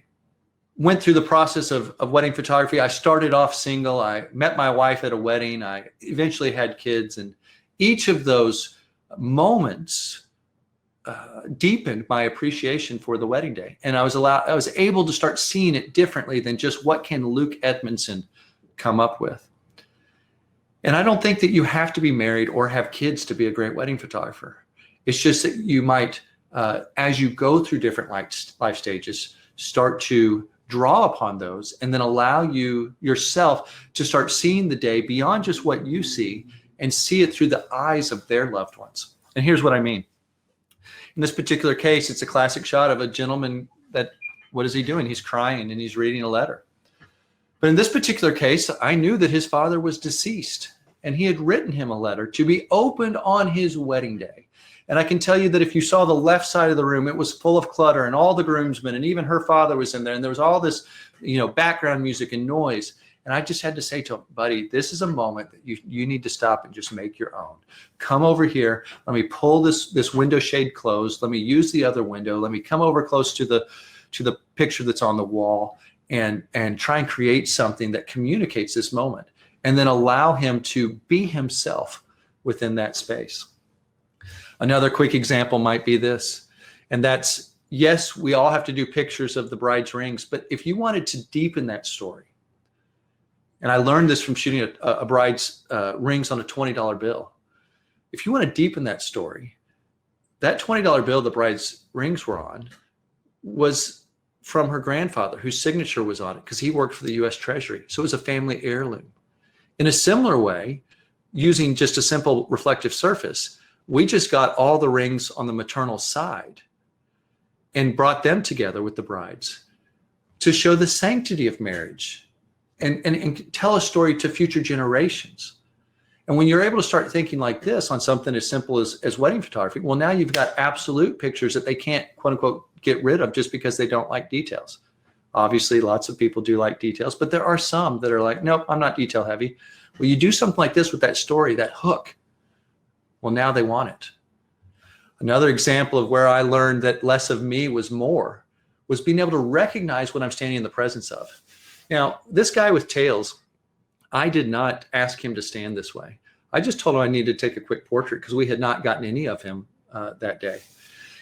went through the process of wedding photography, I started off single. I met my wife at a wedding. I eventually had kids, and each of those moments deepened my appreciation for the wedding day. And I was able to start seeing it differently than just what can Luke Edmondson come up with. And I don't think that you have to be married or have kids to be a great wedding photographer. It's just that you might, as you go through different life stages, start to draw upon those and then allow yourself to start seeing the day beyond just what you see and see it through the eyes of their loved ones. And here's what I mean. In this particular case, it's a classic shot of a gentleman that, what is he doing? He's crying and he's reading a letter. But in this particular case, I knew that his father was deceased and he had written him a letter to be opened on his wedding day. And I can tell you that if you saw the left side of the room, it was full of clutter and all the groomsmen and even her father was in there. And there was all this, background music and noise. And I just had to say to him, buddy, this is a moment that you need to stop and just make your own. Come over here. Let me pull this window shade closed. Let me use the other window. Let me come over close to the picture that's on the wall and try and create something that communicates this moment. And then allow him to be himself within that space. Another quick example might be this, and that's, yes, we all have to do pictures of the bride's rings, but if you wanted to deepen that story, and I learned this from shooting a bride's rings on a $20 bill. If you want to deepen that story, that $20 bill the bride's rings were on was from her grandfather, whose signature was on it because he worked for the U.S. Treasury. So it was a family heirloom. In a similar way, using just a simple reflective surface, we just got all the rings on the maternal side and brought them together with the brides to show the sanctity of marriage and tell a story to future generations. And when you're able to start thinking like this on something as simple as wedding photography, well, now you've got absolute pictures that they can't, quote unquote, get rid of just because they don't like details. Obviously, lots of people do like details, but there are some that are like, nope, I'm not detail heavy. Well, you do something like this with that story, that hook. Well, now they want it. Another example of where I learned that less of me was more was being able to recognize what I'm standing in the presence of. Now, this guy with tails, I did not ask him to stand this way. I just told him I needed to take a quick portrait because we had not gotten any of him that day.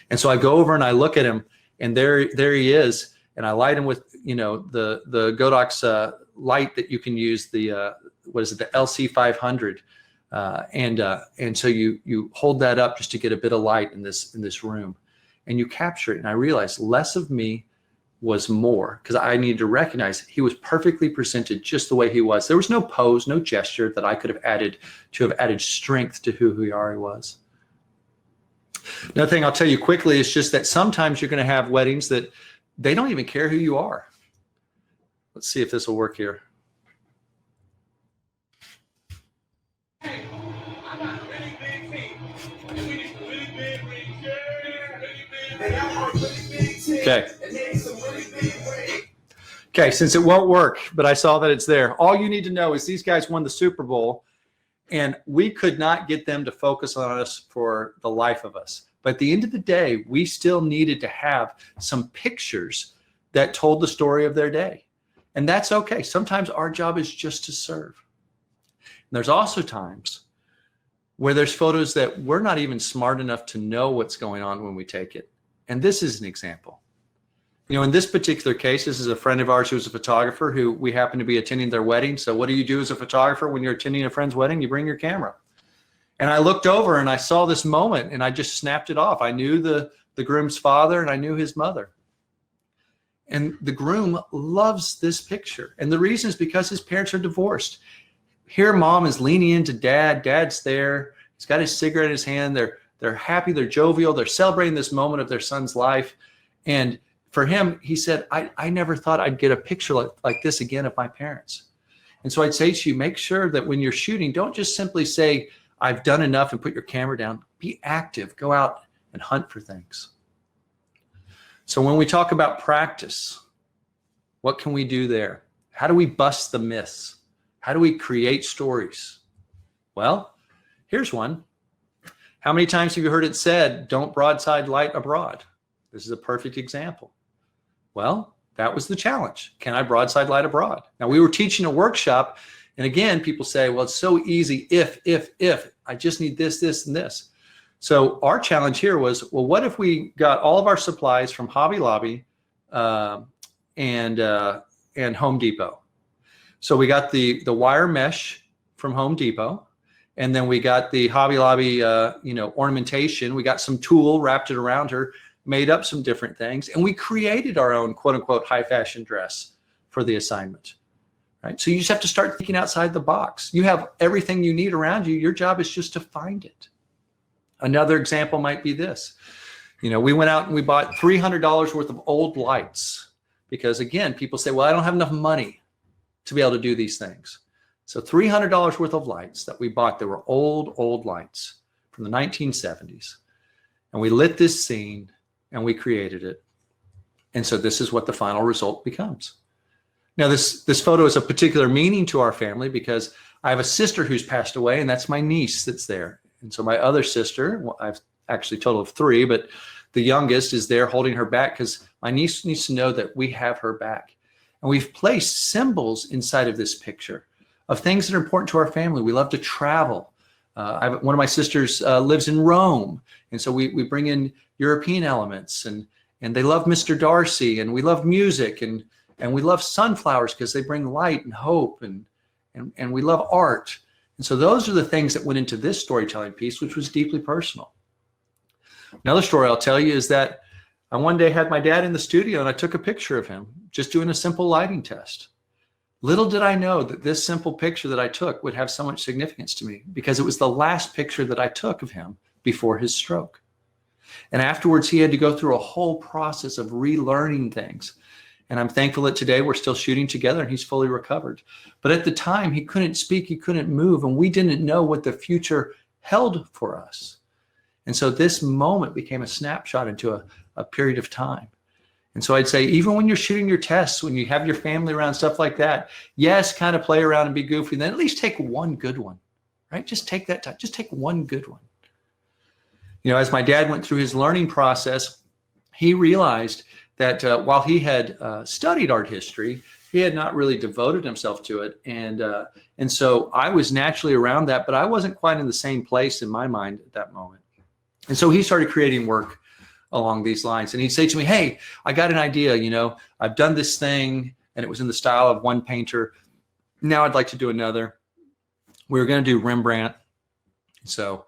And so I go over and I look at him, and there he is, and I light him with the Godox light that you can use, the the LC500, and so you hold that up just to get a bit of light in this room, and you capture it. And I realized less of me was more, because I needed to recognize he was perfectly presented just the way he was. There was no pose, no gesture that I could have added strength to who he already was. Another thing I'll tell you quickly is just that sometimes you're going to have weddings that they don't even care who you are. Let's see if this will work here. Hey, I got a really big team. And we need some really big rings. Yeah, really big rings. And I want really big team. Okay. And maybe some really big rings. Okay, since it won't work, but I saw that it's there. All you need to know is these guys won the Super Bowl, and we could not get them to focus on us for the life of us. But at the end of the day, we still needed to have some pictures that told the story of their day. And that's okay. Sometimes our job is just to serve. And there's also times where there's photos that we're not even smart enough to know what's going on when we take it. And this is an example. In this particular case, this is a friend of ours who's a photographer who we happen to be attending their wedding. So what do you do as a photographer when you're attending a friend's wedding? You bring your camera. And I looked over and I saw this moment and I just snapped it off. I knew the groom's father and I knew his mother. And the groom loves this picture. And the reason is because his parents are divorced. Here, mom is leaning into dad. Dad's there. He's got his cigarette in his hand. They're happy. They're jovial. They're celebrating this moment of their son's life. And for him, he said, I never thought I'd get a picture like this again of my parents. And so I'd say to you, make sure that when you're shooting, don't just simply say, I've done enough and put your camera down. Be active. Go out and hunt for things. So when we talk about practice, what can we do there? How do we bust the myths? How do we create stories? Well, here's one. How many times have you heard it said, don't broadside light abroad? This is a perfect example. Well, that was the challenge. Can I broadside light abroad? Now, we were teaching a workshop And again, people say, well, it's so easy if, I just need this, this, and this. So our challenge here was, well, what if we got all of our supplies from Hobby Lobby and Home Depot? So we got the wire mesh from Home Depot, and then we got the Hobby Lobby, ornamentation. We got some tulle, wrapped it around her, made up some different things, and we created our own quote unquote high fashion dress for the assignment. Right? So you just have to start thinking outside the box. You have everything you need around you. Your job is just to find it. Another example might be this. We went out and we bought $300 worth of old lights because, again, people say, well, I don't have enough money to be able to do these things. So $300 worth of lights that we bought, they were old lights from the 1970s. And we lit this scene and we created it. And so this is what the final result becomes. Now, this photo is of particular meaning to our family because I have a sister who's passed away, and that's my niece that's there. And so my other sister, well, I've actually a total of 3, but the youngest is there holding her back because my niece needs to know that we have her back. And we've placed symbols inside of this picture of things that are important to our family. We love to travel. One of my sisters lives in Rome, and so we bring in European elements, and they love Mr. Darcy, and we love music, and we love sunflowers because they bring light and hope, and we love art. And so those are the things that went into this storytelling piece, which was deeply personal. Another story I'll tell you is that I one day had my dad in the studio and I took a picture of him just doing a simple lighting test. Little did I know that this simple picture that I took would have so much significance to me because it was the last picture that I took of him before his stroke. And afterwards, he had to go through a whole process of relearning things. And I'm thankful that today we're still shooting together and he's fully recovered. But at the time, he couldn't speak, he couldn't move, and we didn't know what the future held for us. And so this moment became a snapshot into a period of time. And so I'd say, even when you're shooting your tests, when you have your family around, stuff like that, yes, kind of play around and be goofy, then at least take one good one, right? Just take that time, just take one good one. As my dad went through his learning process, he realized that while he had studied art history, he had not really devoted himself to it. And so I was naturally around that, but I wasn't quite in the same place in my mind at that moment. And so he started creating work along these lines. And he'd say to me, hey, I got an idea, I've done this thing and it was in the style of one painter. Now I'd like to do another. We were going to do Rembrandt. So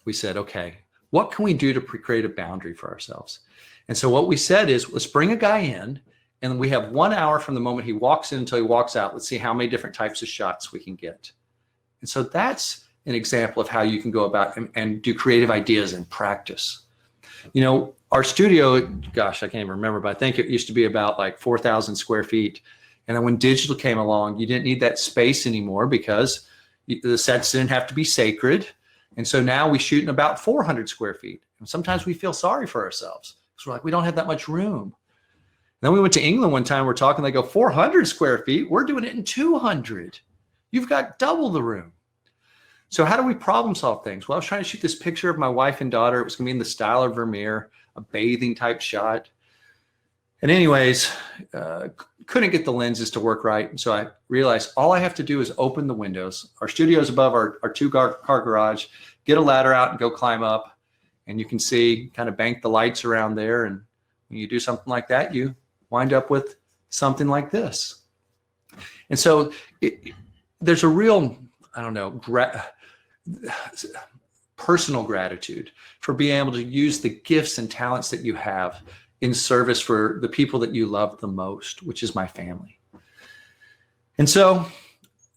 we said, okay, what can we do to create a boundary for ourselves? And so what we said is, let's bring a guy in and we have 1 hour from the moment he walks in until he walks out. Let's see how many different types of shots we can get. And so that's an example of how you can go about and do creative ideas in practice. Our studio, gosh, I can't even remember, but I think it used to be about like 4,000 square feet. And then when digital came along, you didn't need that space anymore because the sets didn't have to be sacred. And so now we shoot in about 400 square feet. And sometimes we feel sorry for ourselves because we're like, we don't have that much room. Then we went to England one time, we're talking, they go 400 square feet. We're doing it in 200. You've got double the room. So how do we problem solve things? Well, I was trying to shoot this picture of my wife and daughter. It was going to be in the style of Vermeer, a bathing type shot. And anyways, couldn't get the lenses to work right. And so I realized all I have to do is open the windows. Our studio is above our 2-car garage, get a ladder out and go climb up. And you can see, kind of bank the lights around there. And when you do something like that, you wind up with something like this. And so there's a real, personal gratitude for being able to use the gifts and talents that you have in service for the people that you love the most, which is my family. And so,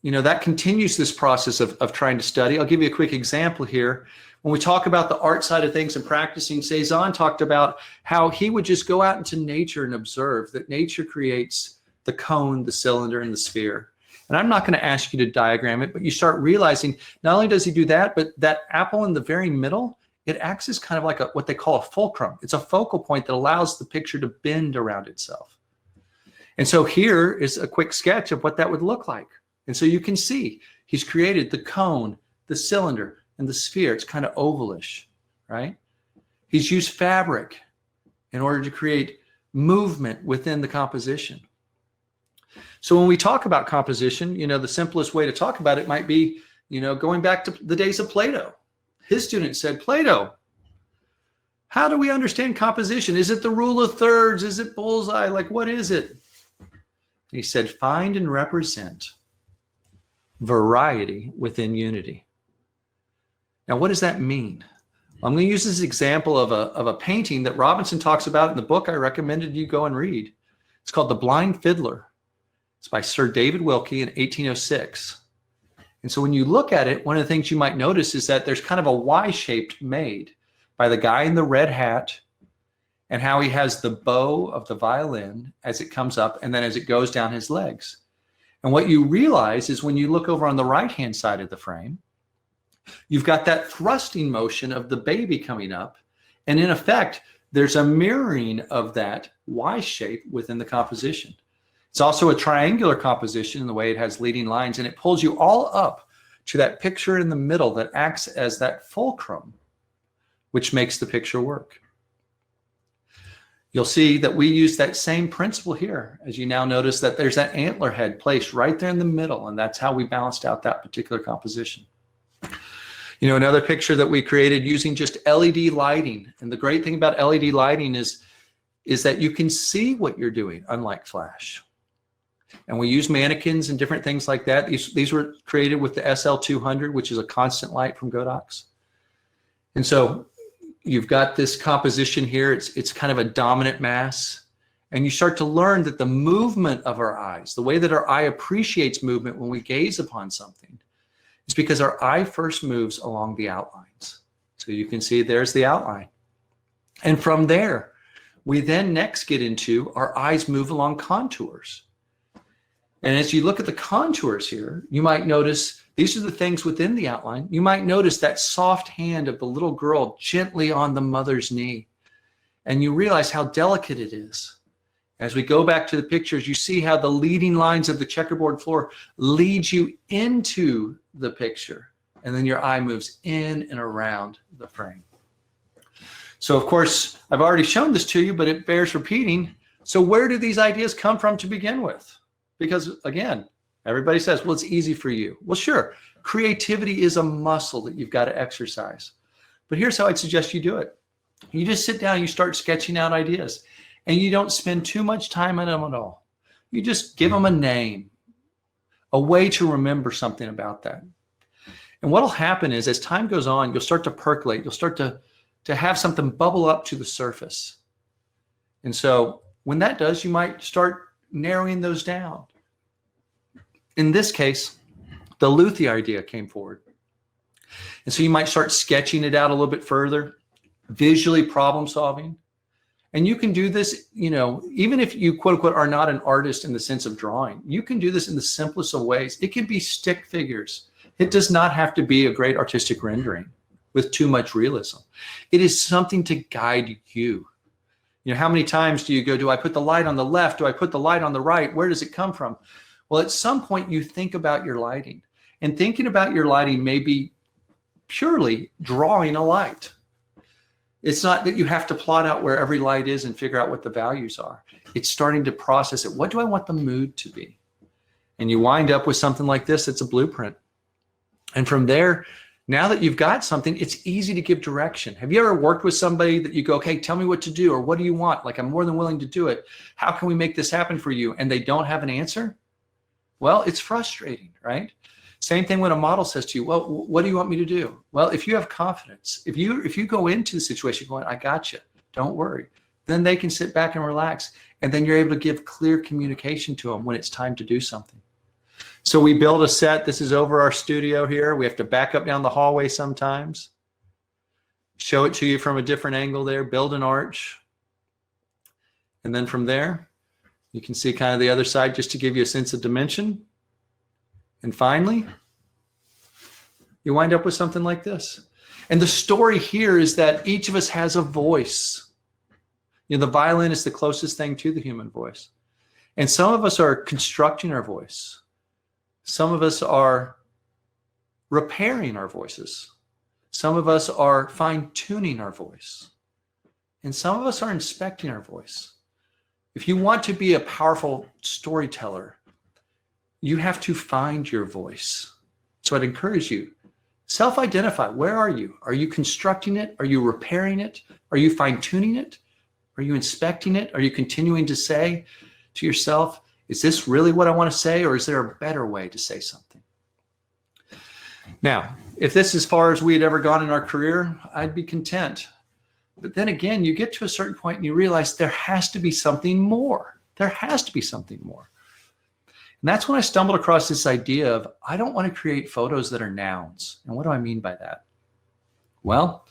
that continues this process of trying to study. I'll give you a quick example here. When we talk about the art side of things and practicing, Cezanne talked about how he would just go out into nature and observe that nature creates the cone, the cylinder, and the sphere. And I'm not going to ask you to diagram it, but you start realizing not only does he do that, but that apple in the very middle, it acts as kind of like what they call a fulcrum. It's a focal point that allows the picture to bend around itself. And so here is a quick sketch of what that would look like. And so you can see he's created the cone, the cylinder, and the sphere. It's kind of ovalish, right? He's used fabric in order to create movement within the composition. So when we talk about composition, the simplest way to talk about it might be, going back to the days of Plato. His students said, Plato, how do we understand composition? Is it the rule of thirds? Is it bullseye? Like, what is it? He said, find and represent variety within unity. Now, what does that mean? I'm going to use this example of a painting that Robinson talks about in the book I recommended you go and read. It's called The Blind Fiddler. It's by Sir David Wilkie in 1806. And so when you look at it, one of the things you might notice is that there's kind of a Y-shaped made by the guy in the red hat, and how he has the bow of the violin as it comes up and then as it goes down his legs. And what you realize is when you look over on the right-hand side of the frame, you've got that thrusting motion of the baby coming up. And in effect, there's a mirroring of that Y shape within the composition. It's also a triangular composition in the way it has leading lines, and it pulls you all up to that picture in the middle that acts as that fulcrum, which makes the picture work. You'll see that we use that same principle here, as you now notice that there's that antler head placed right there in the middle, and that's how we balanced out that particular composition. Another picture that we created using just LED lighting. And the great thing about LED lighting is that you can see what you're doing, unlike flash. And we use mannequins and different things like that. These were created with the SL200, which is a constant light from Godox. And so you've got this composition here. It's kind of a dominant mass. And you start to learn that the movement of our eyes, the way that our eye appreciates movement when we gaze upon something, is because our eye first moves along the outlines. So you can see there's the outline. And from there, we then next get into our eyes move along contours. And as you look at the contours here, you might notice these are the things within the outline. You might notice that soft hand of the little girl gently on the mother's knee. And you realize how delicate it is. As we go back to the pictures, you see how the leading lines of the checkerboard floor lead you into the picture. And then your eye moves in and around the frame. So of course, I've already shown this to you, but it bears repeating. So where do these ideas come from to begin with? Because again, everybody says, well, it's easy for you. Well, sure. Creativity is a muscle that you've got to exercise. But here's how I'd suggest you do it. You just sit down and you start sketching out ideas. And you don't spend too much time on them at all. You just give them a name, a way to remember something about that. And what'll happen is as time goes on, you'll start to percolate. You'll start to have something bubble up to the surface. And so when that does, you might start narrowing those down. In this case, the Luthi idea came forward. And so you might start sketching it out a little bit further, visually problem solving. And you can do this, even if you quote unquote are not an artist in the sense of drawing, you can do this in the simplest of ways. It can be stick figures. It does not have to be a great artistic rendering with too much realism. It is something to guide you. How many times do you go, do I put the light on the left? Do I put the light on the right? Where does it come from? Well, at some point you think about your lighting, and thinking about your lighting may be purely drawing a light. It's not that you have to plot out where every light is and figure out what the values are. It's starting to process it. What do I want the mood to be? And you wind up with something like this. It's a blueprint. And from there, now that you've got something, it's easy to give direction. Have you ever worked with somebody that you go, okay, tell me what to do, or what do you want? Like, I'm more than willing to do it. How can we make this happen for you? And they don't have an answer? Well, it's frustrating, right? Same thing when a model says to you, well, what do you want me to do? Well, if you have confidence, if you go into the situation going, I got you, don't worry, then they can sit back and relax. And then you're able to give clear communication to them when it's time to do something. So we build a set. This is over our studio here. We have to back up down the hallway sometimes. Show it to you from a different angle there, build an arch. And then from there, you can see kind of the other side just to give you a sense of dimension. And finally, you wind up with something like this. And the story here is that each of us has a voice. The violin is the closest thing to the human voice. And some of us are constructing our voice. Some of us are repairing our voices. Some of us are fine-tuning our voice. And some of us are inspecting our voice. If you want to be a powerful storyteller, you have to find your voice. So I'd encourage you, self-identify. Where are you? Are you constructing it? Are you repairing it? Are you fine-tuning it? Are you inspecting it? Are you continuing to say to yourself, is this really what I want to say, or is there a better way to say something? Now, if this is as far as we had ever gone in our career, I'd be content. But then again, you get to a certain point and you realize there has to be something more. There has to be something more. And that's when I stumbled across this idea of, I don't want to create photos that are nouns. And what do I mean by that? Well,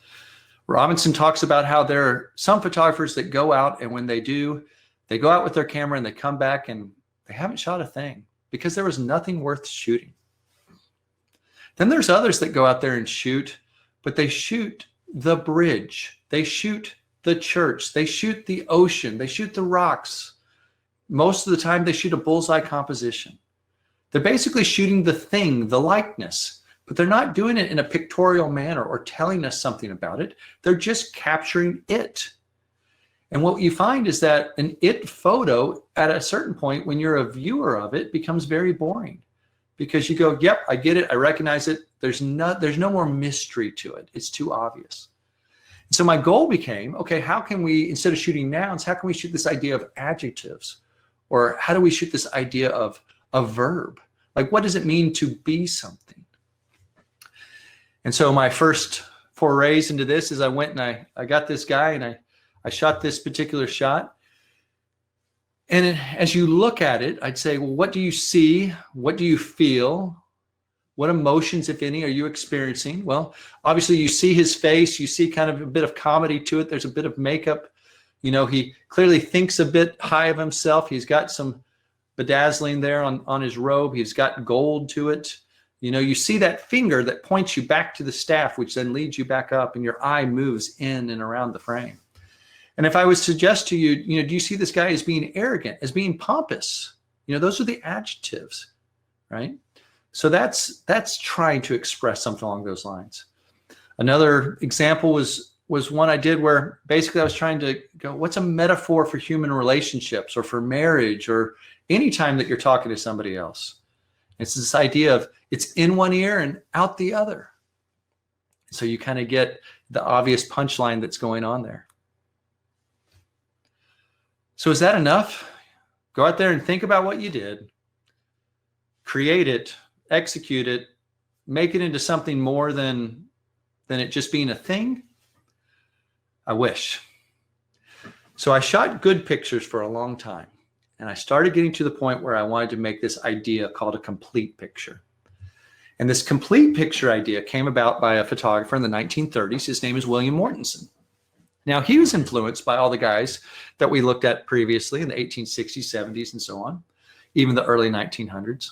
Robinson talks about how there are some photographers that go out, and when they do, they go out with their camera and they come back and they haven't shot a thing because there was nothing worth shooting. Then there's others that go out there and shoot, but they shoot the bridge, they shoot the church, they shoot the ocean, they shoot the rocks. Most of the time they shoot a bullseye composition. They're basically shooting the thing, the likeness, but they're not doing it in a pictorial manner or telling us something about it. They're just capturing it. And what you find is that an it photo at a certain point, when you're a viewer of it, becomes very boring because you go, yep, I get it. I recognize it. There's no more mystery to it. It's too obvious. So my goal became, okay, how can we, instead of shooting nouns, how can we shoot this idea of adjectives? Or how do we shoot this idea of a verb? Like, what does it mean to be something? And so my first forays into this is I went and I got this guy and I shot this particular shot. And as you look at it, I'd say, well, what do you see? What do you feel? What emotions, if any, are you experiencing? Well, obviously you see his face, you see kind of a bit of comedy to it. There's a bit of makeup. You know, he clearly thinks a bit high of himself. He's got some bedazzling there on his robe. He's got gold to it. You know, you see that finger that points you back to the staff, which then leads you back up, and your eye moves in and around the frame. And if I would suggest to you, you know, do you see this guy as being arrogant, as being pompous? You know, those are the adjectives, right? So that's trying to express something along those lines. Another example was one I did where basically I was trying to go, what's a metaphor for human relationships or for marriage or any time that you're talking to somebody else? It's this idea of it's in one ear and out the other. So you kind of get the obvious punchline that's going on there. So is that enough? Go out there and think about what you did, create it, execute it, make it into something more than it just being a thing. I wish. So I shot good pictures for a long time, and I started getting to the point where I wanted to make this idea called a complete picture. And this complete picture idea came about by a photographer in the 1930s. His name is William Mortensen. Now, he was influenced by all the guys that we looked at previously in the 1860s, 70s, and so on, even the early 1900s.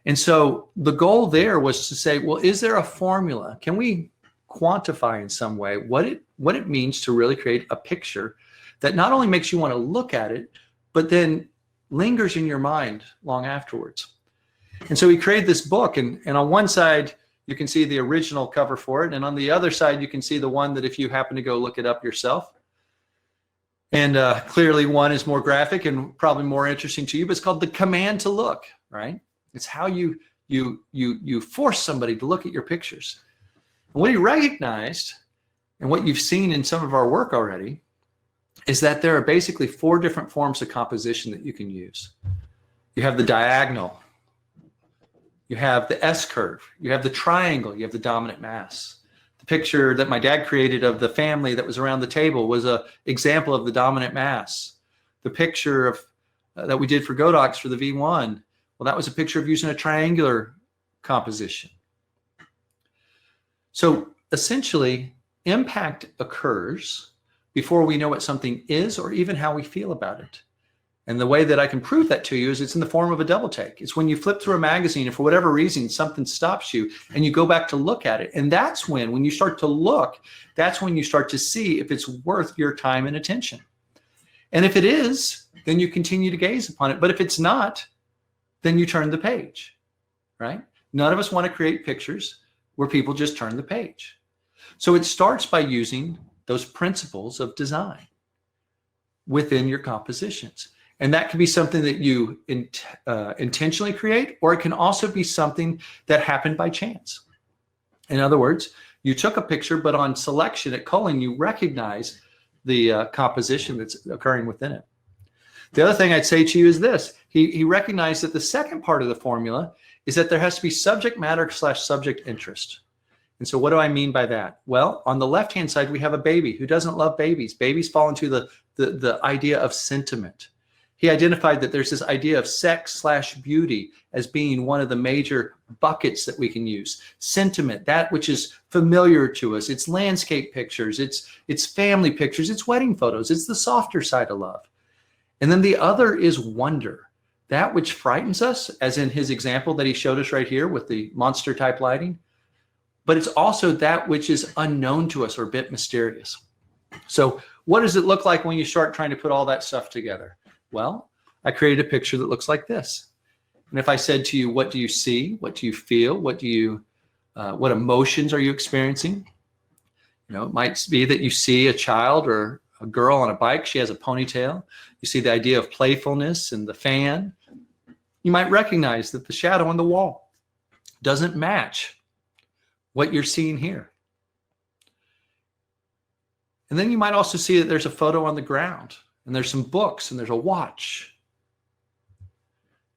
And so the goal there was to say, well, is there a formula? Can we quantify in some way what it means to really create a picture that not only makes you want to look at it, but then lingers in your mind long afterwards? And so he created this book, and on one side, you can see the original cover for it. And on the other side, you can see the one that if you happen to go look it up yourself. And clearly one is more graphic and probably more interesting to you, but it's called The Command to Look, right? It's how you force somebody to look at your pictures. And what he recognized, and what you've seen in some of our work already, is that there are basically 4 different forms of composition that you can use. You have the diagonal, you have the S-curve, you have the triangle, you have the dominant mass. The picture that my dad created of the family that was around the table was an example of the dominant mass. The picture of that we did for Godox for the V1, well, that was a picture of using a triangular composition. So essentially, impact occurs before we know what something is or even how we feel about it. And the way that I can prove that to you is it's in the form of a double take. It's when you flip through a magazine and for whatever reason, something stops you and you go back to look at it. And that's when you start to look, that's when you start to see if it's worth your time and attention. And if it is, then you continue to gaze upon it. But if it's not, then you turn the page, right? None of us want to create pictures where people just turn the page. So it starts by using those principles of design within your compositions. And that can be something that you intentionally create, or it can also be something that happened by chance. In other words, you took a picture, but on selection at culling, you recognize the composition that's occurring within it. The other thing I'd say to you is this. He recognized that the second part of the formula is that there has to be subject matter / subject interest. And so what do I mean by that? Well, on the left-hand side, we have a baby. Who doesn't love babies? Babies fall into the idea of sentiment. He identified that there's this idea of sex / beauty as being one of the major buckets that we can use. Sentiment, that which is familiar to us. It's landscape pictures, it's family pictures, it's wedding photos, it's the softer side of love. And then the other is wonder, that which frightens us, as in his example that he showed us right here with the monster type lighting. But it's also that which is unknown to us or a bit mysterious. So what does it look like when you start trying to put all that stuff together? Well, I created a picture that looks like this. And if I said to you, what do you see? What do you feel? What emotions are you experiencing? You know, it might be that you see a child or a girl on a bike. She has a ponytail. You see the idea of playfulness and the fan. You might recognize that the shadow on the wall doesn't match what you're seeing here. And then you might also see that there's a photo on the ground, and there's some books, and there's a watch.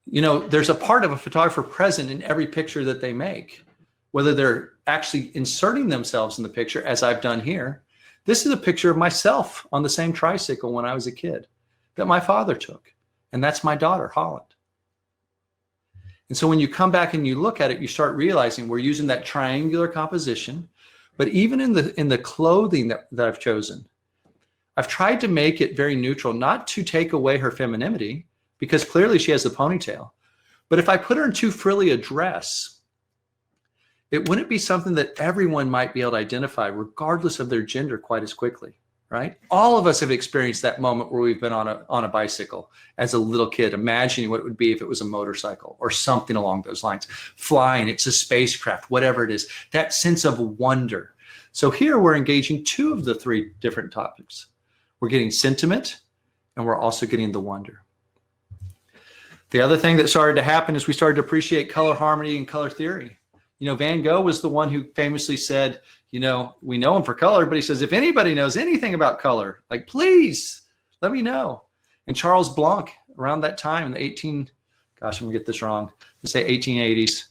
You know, there's a part of a photographer present in every picture that they make, whether they're actually inserting themselves in the picture, as I've done here. This is a picture of myself on the same tricycle when I was a kid that my father took, and that's my daughter, Holland. And so when you come back and you look at it, you start realizing we're using that triangular composition, but even in the clothing that I've chosen, I've tried to make it very neutral, not to take away her femininity, because clearly she has a ponytail. But if I put her in too frilly a dress, it wouldn't be something that everyone might be able to identify, regardless of their gender, quite as quickly, right? All of us have experienced that moment where we've been on a bicycle as a little kid, imagining what it would be if it was a motorcycle or something along those lines. Flying, it's a spacecraft, whatever it is, that sense of wonder. So here we're engaging two of the three different topics. We're getting sentiment, and we're also getting the wonder. The other thing that started to happen is we started to appreciate color harmony and color theory. You know, Van Gogh was the one who famously said, you know, we know him for color, but he says, if anybody knows anything about color, like, please let me know. And Charles Blanc, around that time in the I'm gonna get this wrong, let's say 1880s,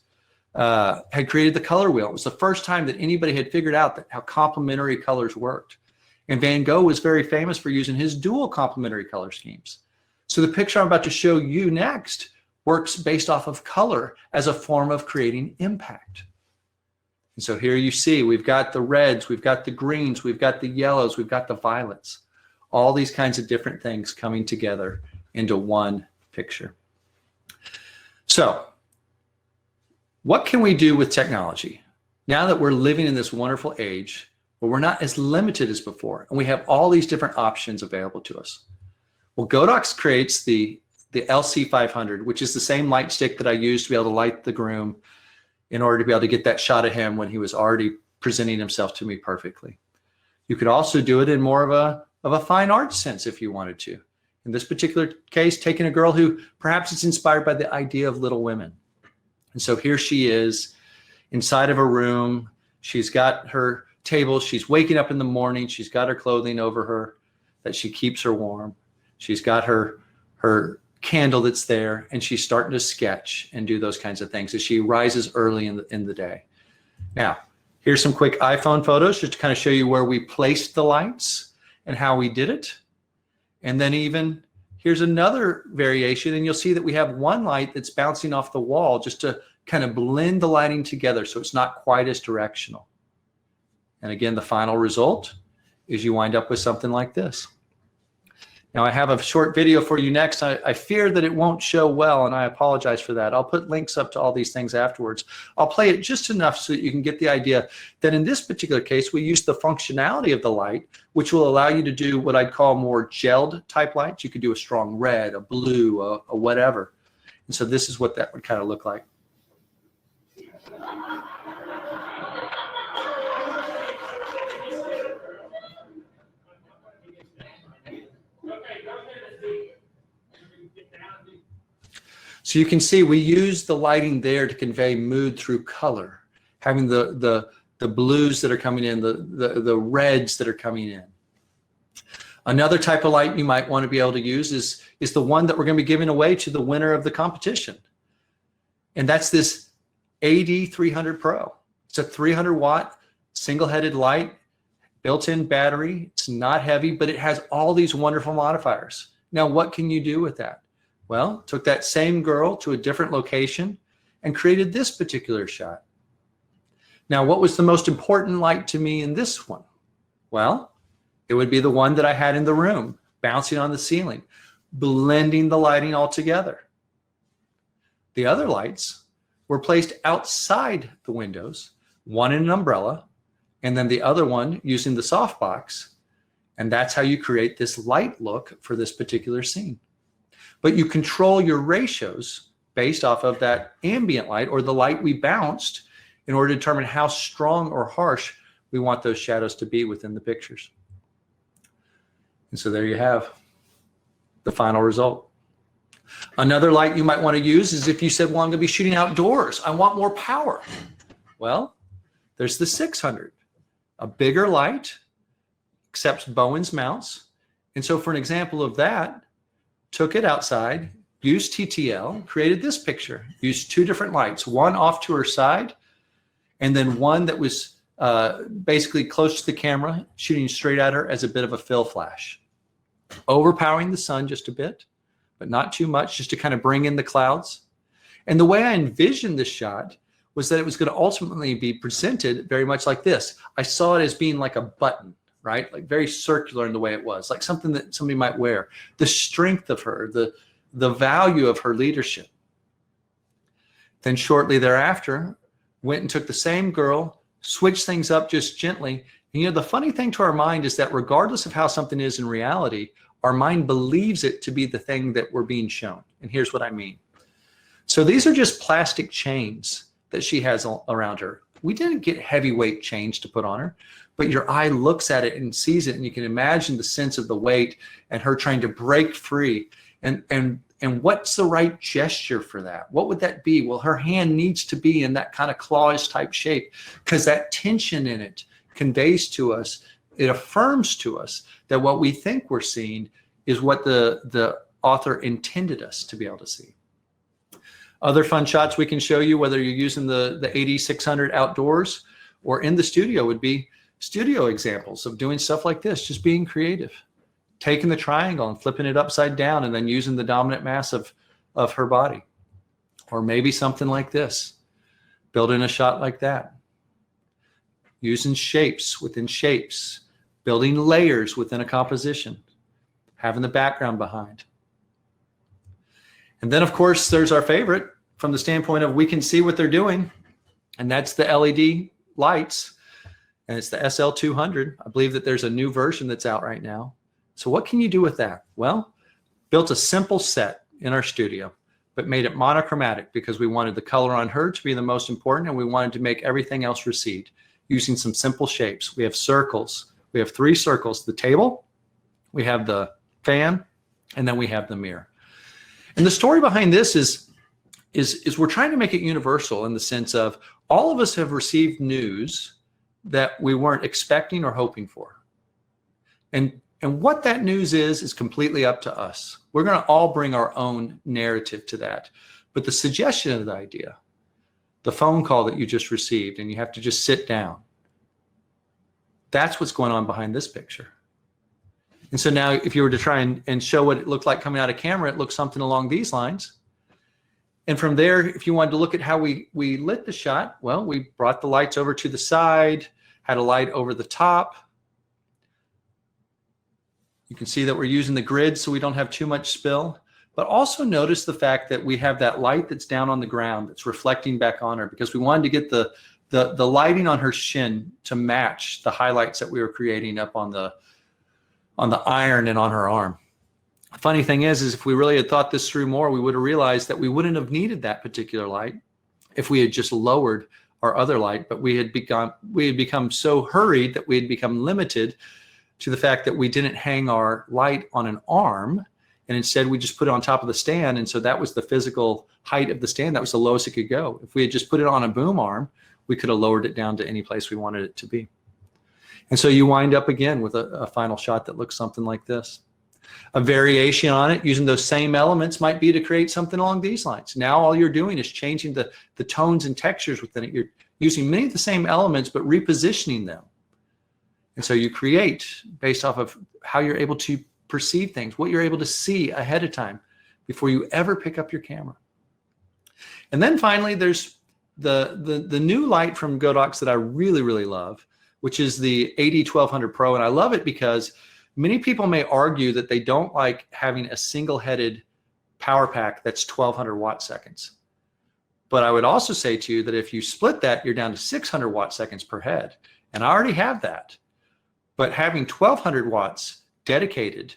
had created the color wheel. It was the first time that anybody had figured out how complementary colors worked. And Van Gogh was very famous for using his dual complementary color schemes. So the picture I'm about to show you next works based off of color as a form of creating impact. And so here you see, we've got the reds, we've got the greens, we've got the yellows, we've got the violets, all these kinds of different things coming together into one picture. So what can we do with technology now that we're living in this wonderful age where we're not as limited as before, and we have all these different options available to us? Well, Godox creates the LC500, which is the same light stick that I used to be able to light the groom in order to be able to get that shot of him when he was already presenting himself to me perfectly. You could also do it in more of a fine art sense if you wanted to. In this particular case, taking a girl who perhaps is inspired by the idea of Little Women. And so here she is inside of a room. She's got her table. She's waking up in the morning. She's got her clothing over her that she keeps her warm. She's got her candle that's there, and she's starting to sketch and do those kinds of things as she rises early in the day. Now, here's some quick iPhone photos just to kind of show you where we placed the lights and how we did it. And then even here's another variation, and you'll see that we have one light that's bouncing off the wall just to kind of blend the lighting together so it's not quite as directional. And again, the final result is you wind up with something like this. Now, I have a short video for you next. I fear that it won't show well, and I apologize for that. I'll put links up to all these things afterwards. I'll play it just enough so that you can get the idea that in this particular case, we use the functionality of the light, which will allow you to do what I'd call more gelled type lights. You could do a strong red, a blue, a whatever. And so this is what that would kind of look like. So you can see we use the lighting there to convey mood through color, having the blues that are coming in, the reds that are coming in. Another type of light you might want to be able to use is the one that we're going to be giving away to the winner of the competition. And that's this AD300 Pro. It's a 300 watt single-headed light, built-in battery. It's not heavy, but it has all these wonderful modifiers. Now, what can you do with that? Well, took that same girl to a different location and created this particular shot. Now, what was the most important light to me in this one? Well, it would be the one that I had in the room, bouncing on the ceiling, blending the lighting all together. The other lights were placed outside the windows, one in an umbrella, and then the other one using the softbox. And that's how you create this light look for this particular scene. But you control your ratios based off of that ambient light or the light we bounced in order to determine how strong or harsh we want those shadows to be within the pictures. And so there you have the final result. Another light you might want to use is if you said, well, I'm going to be shooting outdoors. I want more power. Well, there's the 600, a bigger light, accepts Bowen's mounts. And so for an example of that, took it outside, used TTL, created this picture, used two different lights, one off to her side, and then one that was basically close to the camera, shooting straight at her as a bit of a fill flash. Overpowering the sun just a bit, but not too much, just to kind of bring in the clouds. And the way I envisioned this shot was that it was going to ultimately be presented very much like this. I saw it as being like a button, right? Like very circular in the way it was, like something that somebody might wear. The strength of her, the value of her leadership. Then shortly thereafter, went and took the same girl, switched things up just gently. And you know, the funny thing to our mind is that regardless of how something is in reality, our mind believes it to be the thing that we're being shown. And here's what I mean. So these are just plastic chains that she has around her. We didn't get heavyweight chains to put on her, but your eye looks at it and sees it, and you can imagine the sense of the weight and her trying to break free. And what's the right gesture for that? What would that be? Well, her hand needs to be in that kind of claws type shape, because that tension in it conveys to us, it affirms to us that what we think we're seeing is what the author intended us to be able to see. Other fun shots we can show you, whether you're using the AD600 outdoors or in the studio, would be studio examples of doing stuff like this, just being creative. Taking the triangle and flipping it upside down and then using the dominant mass of her body. Or maybe something like this, building a shot like that. Using shapes within shapes, building layers within a composition, having the background behind. And then of course, there's our favorite from the standpoint of we can see what they're doing, and that's the LED lights, and it's the SL200. I believe that there's a new version that's out right now. So what can you do with that? Well, built a simple set in our studio, but made it monochromatic because we wanted the color on her to be the most important, and we wanted to make everything else recede using some simple shapes. We have circles. We have 3 circles, the table, we have the fan, and then we have the mirror. And the story behind this is we're trying to make it universal in the sense of all of us have received news that we weren't expecting or hoping for. And what that news is completely up to us. We're going to all bring our own narrative to that. But the suggestion of the idea, the phone call that you just received, and you have to just sit down, that's what's going on behind this picture. And so now if you were to try and show what it looked like coming out of camera, it looks something along these lines. And from there, if you wanted to look at how we lit the shot, well, we brought the lights over to the side, had a light over the top. You can see that we're using the grid so we don't have too much spill, but also notice the fact that we have that light that's down on the ground that's reflecting back on her, because we wanted to get the lighting on her shin to match the highlights that we were creating up on the iron and on her arm. The funny thing is if we really had thought this through more, we would have realized that we wouldn't have needed that particular light if we had just lowered our other light, but we had become so hurried that we had become limited to the fact that we didn't hang our light on an arm. And instead we just put it on top of the stand. And so that was the physical height of the stand. That was the lowest it could go. If we had just put it on a boom arm, we could have lowered it down to any place we wanted it to be. And so you wind up again with a final shot that looks something like this. A variation on it using those same elements might be to create something along these lines. Now all you're doing is changing the tones and textures within it. You're using many of the same elements, but repositioning them. And so you create based off of how you're able to perceive things, what you're able to see ahead of time before you ever pick up your camera. And then finally, there's the new light from Godox that I really, really love, which is the AD1200 Pro. And I love it because many people may argue that they don't like having a single-headed power pack that's 1200 watt seconds. But I would also say to you that if you split that, you're down to 600 watt seconds per head. And I already have that. But having 1200 watts dedicated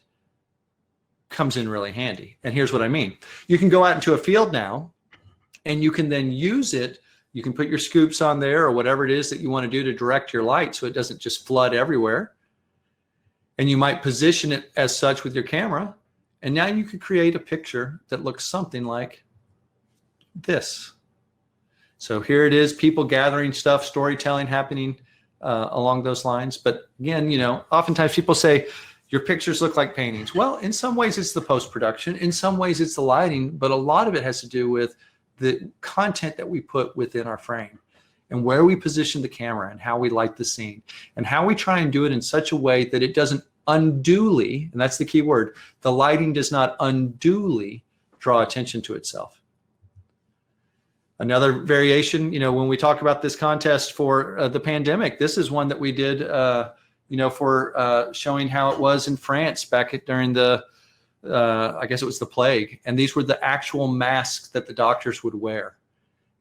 comes in really handy. And here's what I mean. You can go out into a field now and you can then use it. You can put your scoops on there or whatever it is that you want to do to direct your light so it doesn't just flood everywhere. And you might position it as such with your camera. And now you could create a picture that looks something like this. So here it is, people gathering stuff, storytelling happening along those lines. But again, you know, oftentimes people say, your pictures look like paintings. Well, in some ways it's the post-production, in some ways it's the lighting, but a lot of it has to do with the content that we put within our frame and where we position the camera and how we light the scene and how we try and do it in such a way that it doesn't unduly, and that's the key word, the lighting does not unduly draw attention to itself. Another variation, you know, when we talk about this contest for the pandemic, this is one that we did, you know, for showing how it was in France back during the, I guess it was the plague. And these were the actual masks that the doctors would wear.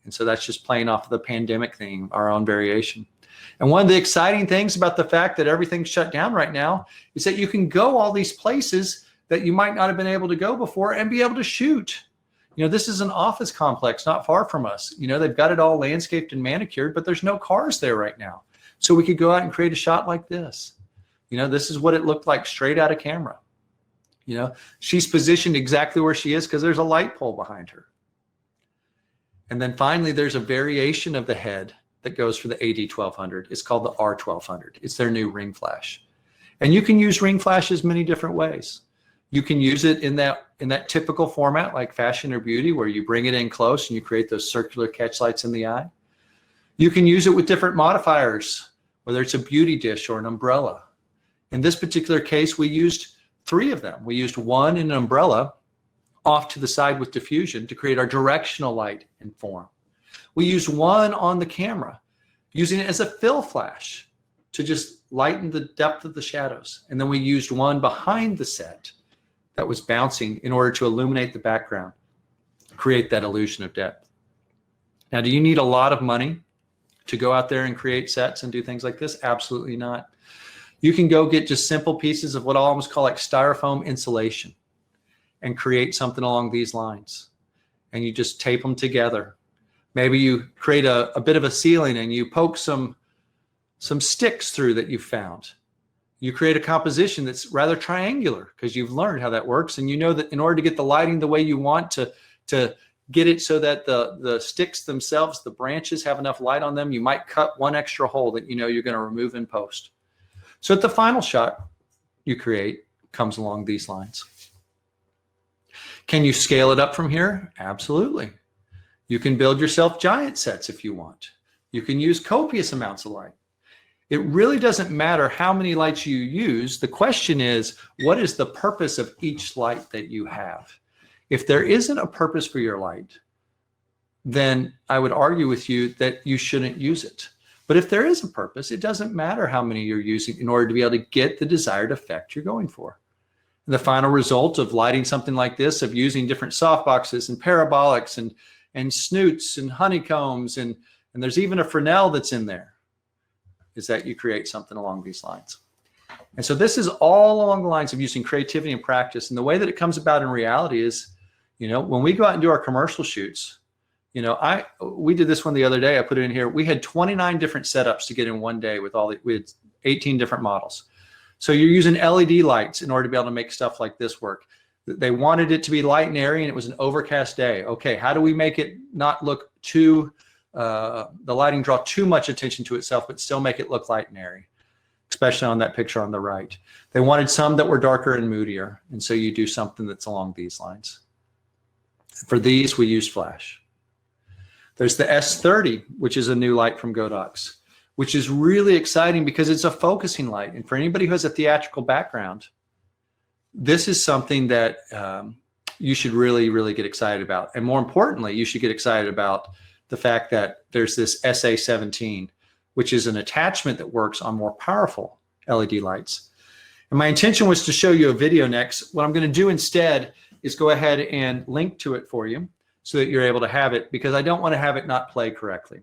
And so that's just playing off of the pandemic theme, our own variation. And one of the exciting things about the fact that everything's shut down right now is that you can go all these places that you might not have been able to go before and be able to shoot. You know, this is an office complex not far from us. You know, they've got it all landscaped and manicured, but there's no cars there right now. So we could go out and create a shot like this. You know, this is what it looked like straight out of camera. You know, she's positioned exactly where she is because there's a light pole behind her. And then finally, there's a variation of the head that goes for the AD1200. It's called the R1200. It's their new ring flash. And you can use ring flashes many different ways. You can use it in that typical format like fashion or beauty where you bring it in close and you create those circular catch lights in the eye. You can use it with different modifiers, whether it's a beauty dish or an umbrella. In this particular case, we used 3 of them. We used one in an umbrella off to the side with diffusion to create our directional light and form. We used one on the camera, using it as a fill flash to just lighten the depth of the shadows. And then we used one behind the set that was bouncing in order to illuminate the background, create that illusion of depth. Now, do you need a lot of money to go out there and create sets and do things like this? Absolutely not. You can go get just simple pieces of what I almost call like styrofoam insulation and create something along these lines. And you just tape them together. Maybe you create a bit of a ceiling and you poke some sticks through that you found. You create a composition that's rather triangular because you've learned how that works. And you know that in order to get the lighting the way you want to get it so that the sticks themselves, the branches have enough light on them, you might cut one extra hole that you know you're going to remove in post. So at the final shot you create comes along these lines. Can you scale it up from here? Absolutely. You can build yourself giant sets if you want. You can use copious amounts of light. It really doesn't matter how many lights you use. The question is, what is the purpose of each light that you have? If there isn't a purpose for your light, then I would argue with you that you shouldn't use it. But if there is a purpose, it doesn't matter how many you're using in order to be able to get the desired effect you're going for. And the final result of lighting something like this, of using different softboxes and parabolics and snoots and honeycombs, and there's even a Fresnel that's in there, is that you create something along these lines. And so this is all along the lines of using creativity and practice. And the way that it comes about in reality is, you know, when we go out and do our commercial shoots, you know, we did this one the other day. I put it in here. We had 29 different setups to get in one day with we had 18 different models. So you're using LED lights in order to be able to make stuff like this work. They wanted it to be light and airy, and it was an overcast day. Okay, how do we make it not look too, the lighting draw too much attention to itself, but still make it look light and airy, especially on that picture on the right. They wanted some that were darker and moodier, and so you do something that's along these lines. For these, we use flash. There's the S30, which is a new light from Godox, which is really exciting because it's a focusing light. And for anybody who has a theatrical background, this is something that you should really, really get excited about. And more importantly, you should get excited about the fact that there's this SA17, which is an attachment that works on more powerful LED lights. And my intention was to show you a video next. What I'm going to do instead is go ahead and link to it for you so that you're able to have it, because I don't want to have it not play correctly.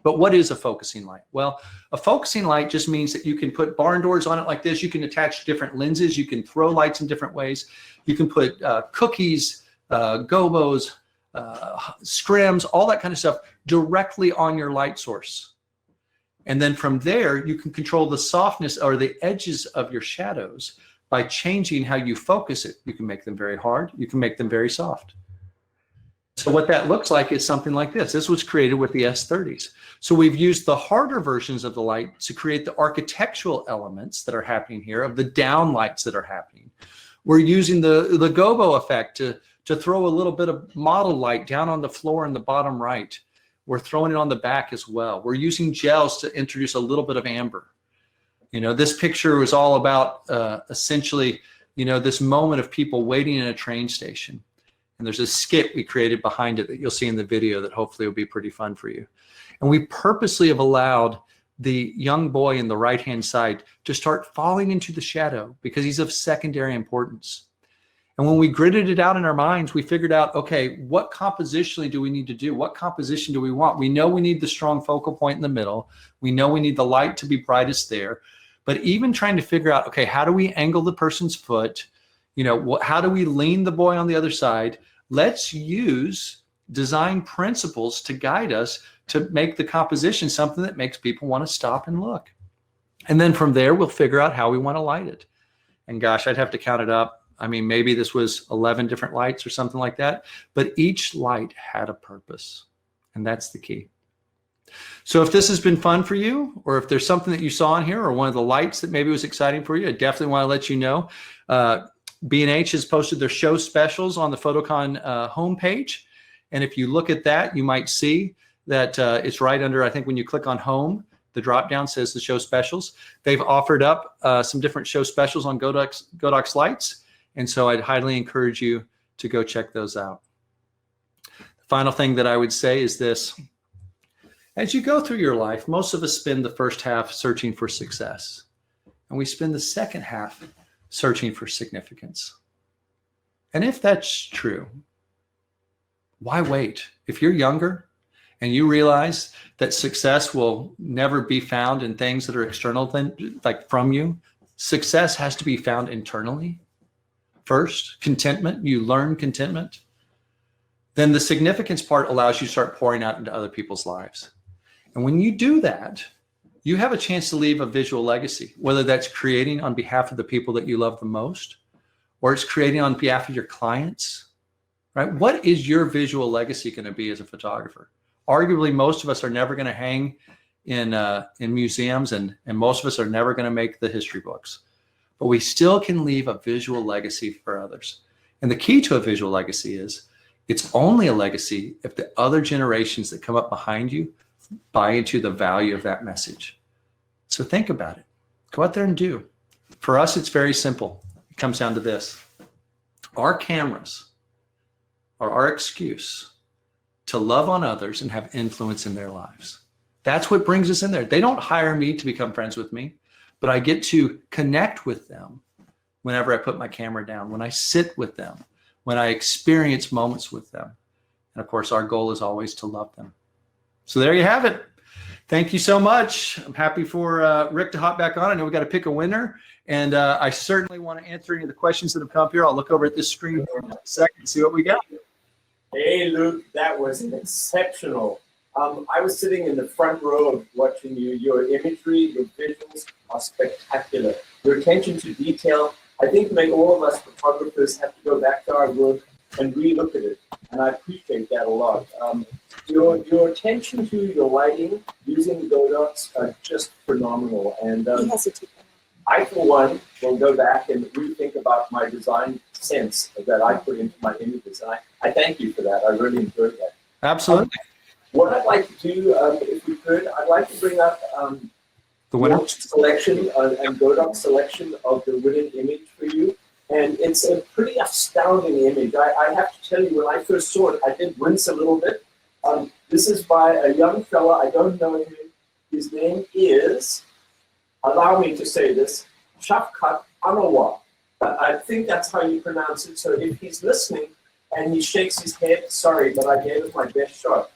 But what is a focusing light? Well, a focusing light just means that you can put barn doors on it like this. You can attach different lenses. You can throw lights in different ways. You can put cookies, gobos, scrims, all that kind of stuff directly on your light source. And then from there, you can control the softness or the edges of your shadows by changing how you focus it. You can make them very hard. You can make them very soft. So what that looks like is something like this. This was created with the S30s. So we've used the harder versions of the light to create the architectural elements that are happening here, of the down lights that are happening. We're using the gobo effect to throw a little bit of model light down on the floor in the bottom right. We're throwing it on the back as well. We're using gels to introduce a little bit of amber. You know, this picture was all about essentially, you know, this moment of people waiting in a train station. And there's a skit we created behind it that you'll see in the video that hopefully will be pretty fun for you. And we purposely have allowed the young boy in the right-hand side to start falling into the shadow because he's of secondary importance. And when we gridded it out in our minds, we figured out, okay, what compositionally do we need to do? What composition do we want? We know we need the strong focal point in the middle. We know we need the light to be brightest there. But even trying to figure out, okay, how do we angle the person's foot? You know, how do we lean the boy on the other side? Let's use design principles to guide us to make the composition something that makes people want to stop and look. And then from there, we'll figure out how we want to light it. And gosh, I'd have to count it up. I mean, maybe this was 11 different lights or something like that, but each light had a purpose, and that's the key. So if this has been fun for you, or if there's something that you saw in here or one of the lights that maybe was exciting for you, I definitely want to let you know. B&H has posted their show specials on the Photocon homepage. And if you look at that, you might see that it's right under, I think when you click on home, the drop down says the show specials. They've offered up some different show specials on Godox lights. And so I'd highly encourage you to go check those out. The final thing that I would say is this. As you go through your life, most of us spend the first half searching for success. And we spend the second half searching for significance. And if that's true, why wait? If you're younger and you realize that success will never be found in things that are external, like from you, success has to be found internally. First, contentment, you learn contentment. Then the significance part allows you to start pouring out into other people's lives. And when you do that, you have a chance to leave a visual legacy, whether that's creating on behalf of the people that you love the most, or it's creating on behalf of your clients, right? What is your visual legacy going to be as a photographer? Arguably, most of us are never going to hang in museums, and most of us are never going to make the history books. But we still can leave a visual legacy for others. And the key to a visual legacy is it's only a legacy if the other generations that come up behind you buy into the value of that message. So think about it. Go out there and do. For us, it's very simple. It comes down to this. Our cameras are our excuse to love on others and have influence in their lives. That's what brings us in there. They don't hire me to become friends with me, but I get to connect with them whenever I put my camera down, when I sit with them, when I experience moments with them. And of course, our goal is always to love them. So there you have it. Thank you so much. I'm happy for Rick to hop back on. I know we got to pick a winner, and I certainly want to answer any of the questions that have come up here. I'll look over at this screen for a second and see what we got. Hey, Luke, that was exceptional. I was sitting in the front row of watching you. Your imagery, your visuals are spectacular. Your attention to detail I think maybe all of us photographers have to go back to our work and relook at it, and I appreciate that a lot. Your attention to your lighting using Godox are just phenomenal, and I, for one, will go back and rethink about my design sense that I put into my images, and I thank you for that. I really enjoyed that. Absolutely. What I'd like to do, if we could, I'd like to bring up The winner. your selection and Godox selection of the winning image for you. And it's a pretty astounding image. I have to tell you, when I first saw it, I did wince a little bit. This is by a young fella. I don't know him. His name is, allow me to say this, Shafkat Anawa. I think that's how you pronounce it. So if he's listening and he shakes his head, sorry, but I gave it my best shot.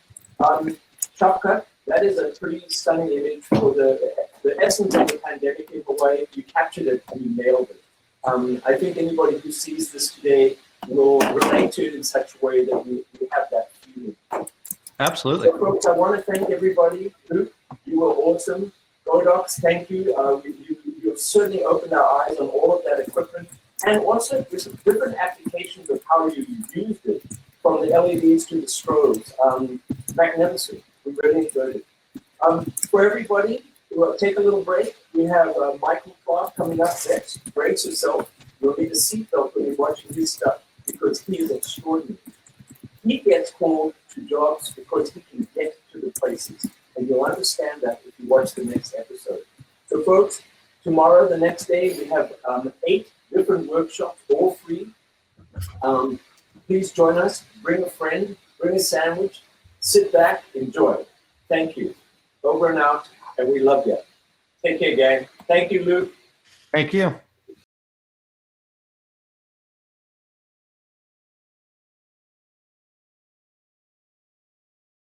Shafkat, that is a pretty stunning image for the essence of the pandemic in Hawaii. You captured it and you nailed it. I think anybody who sees this today will relate to it in such a way that we have that feeling. Absolutely. So, folks, I want to thank everybody. Luke, you were awesome. Godox, thank you. You've certainly opened our eyes on all of that equipment, and also there's different applications of how you used it, from the LEDs to the strobes. Magnificent. We really enjoyed it. For everybody, we'll take a little break. We have Michael Clark coming up next. Brace yourself. You'll need a seatbelt when you're watching his stuff because he is extraordinary. He gets called to jobs because he can get to the places. And you'll understand that if you watch the next episode. So, folks, tomorrow, the next day, we have 8 different workshops, all free. Please join us. Bring a friend. Bring a sandwich. Sit back. Enjoy. Thank you. Over and out. And we love you. Take care, gang. Thank you, Luke. Thank you.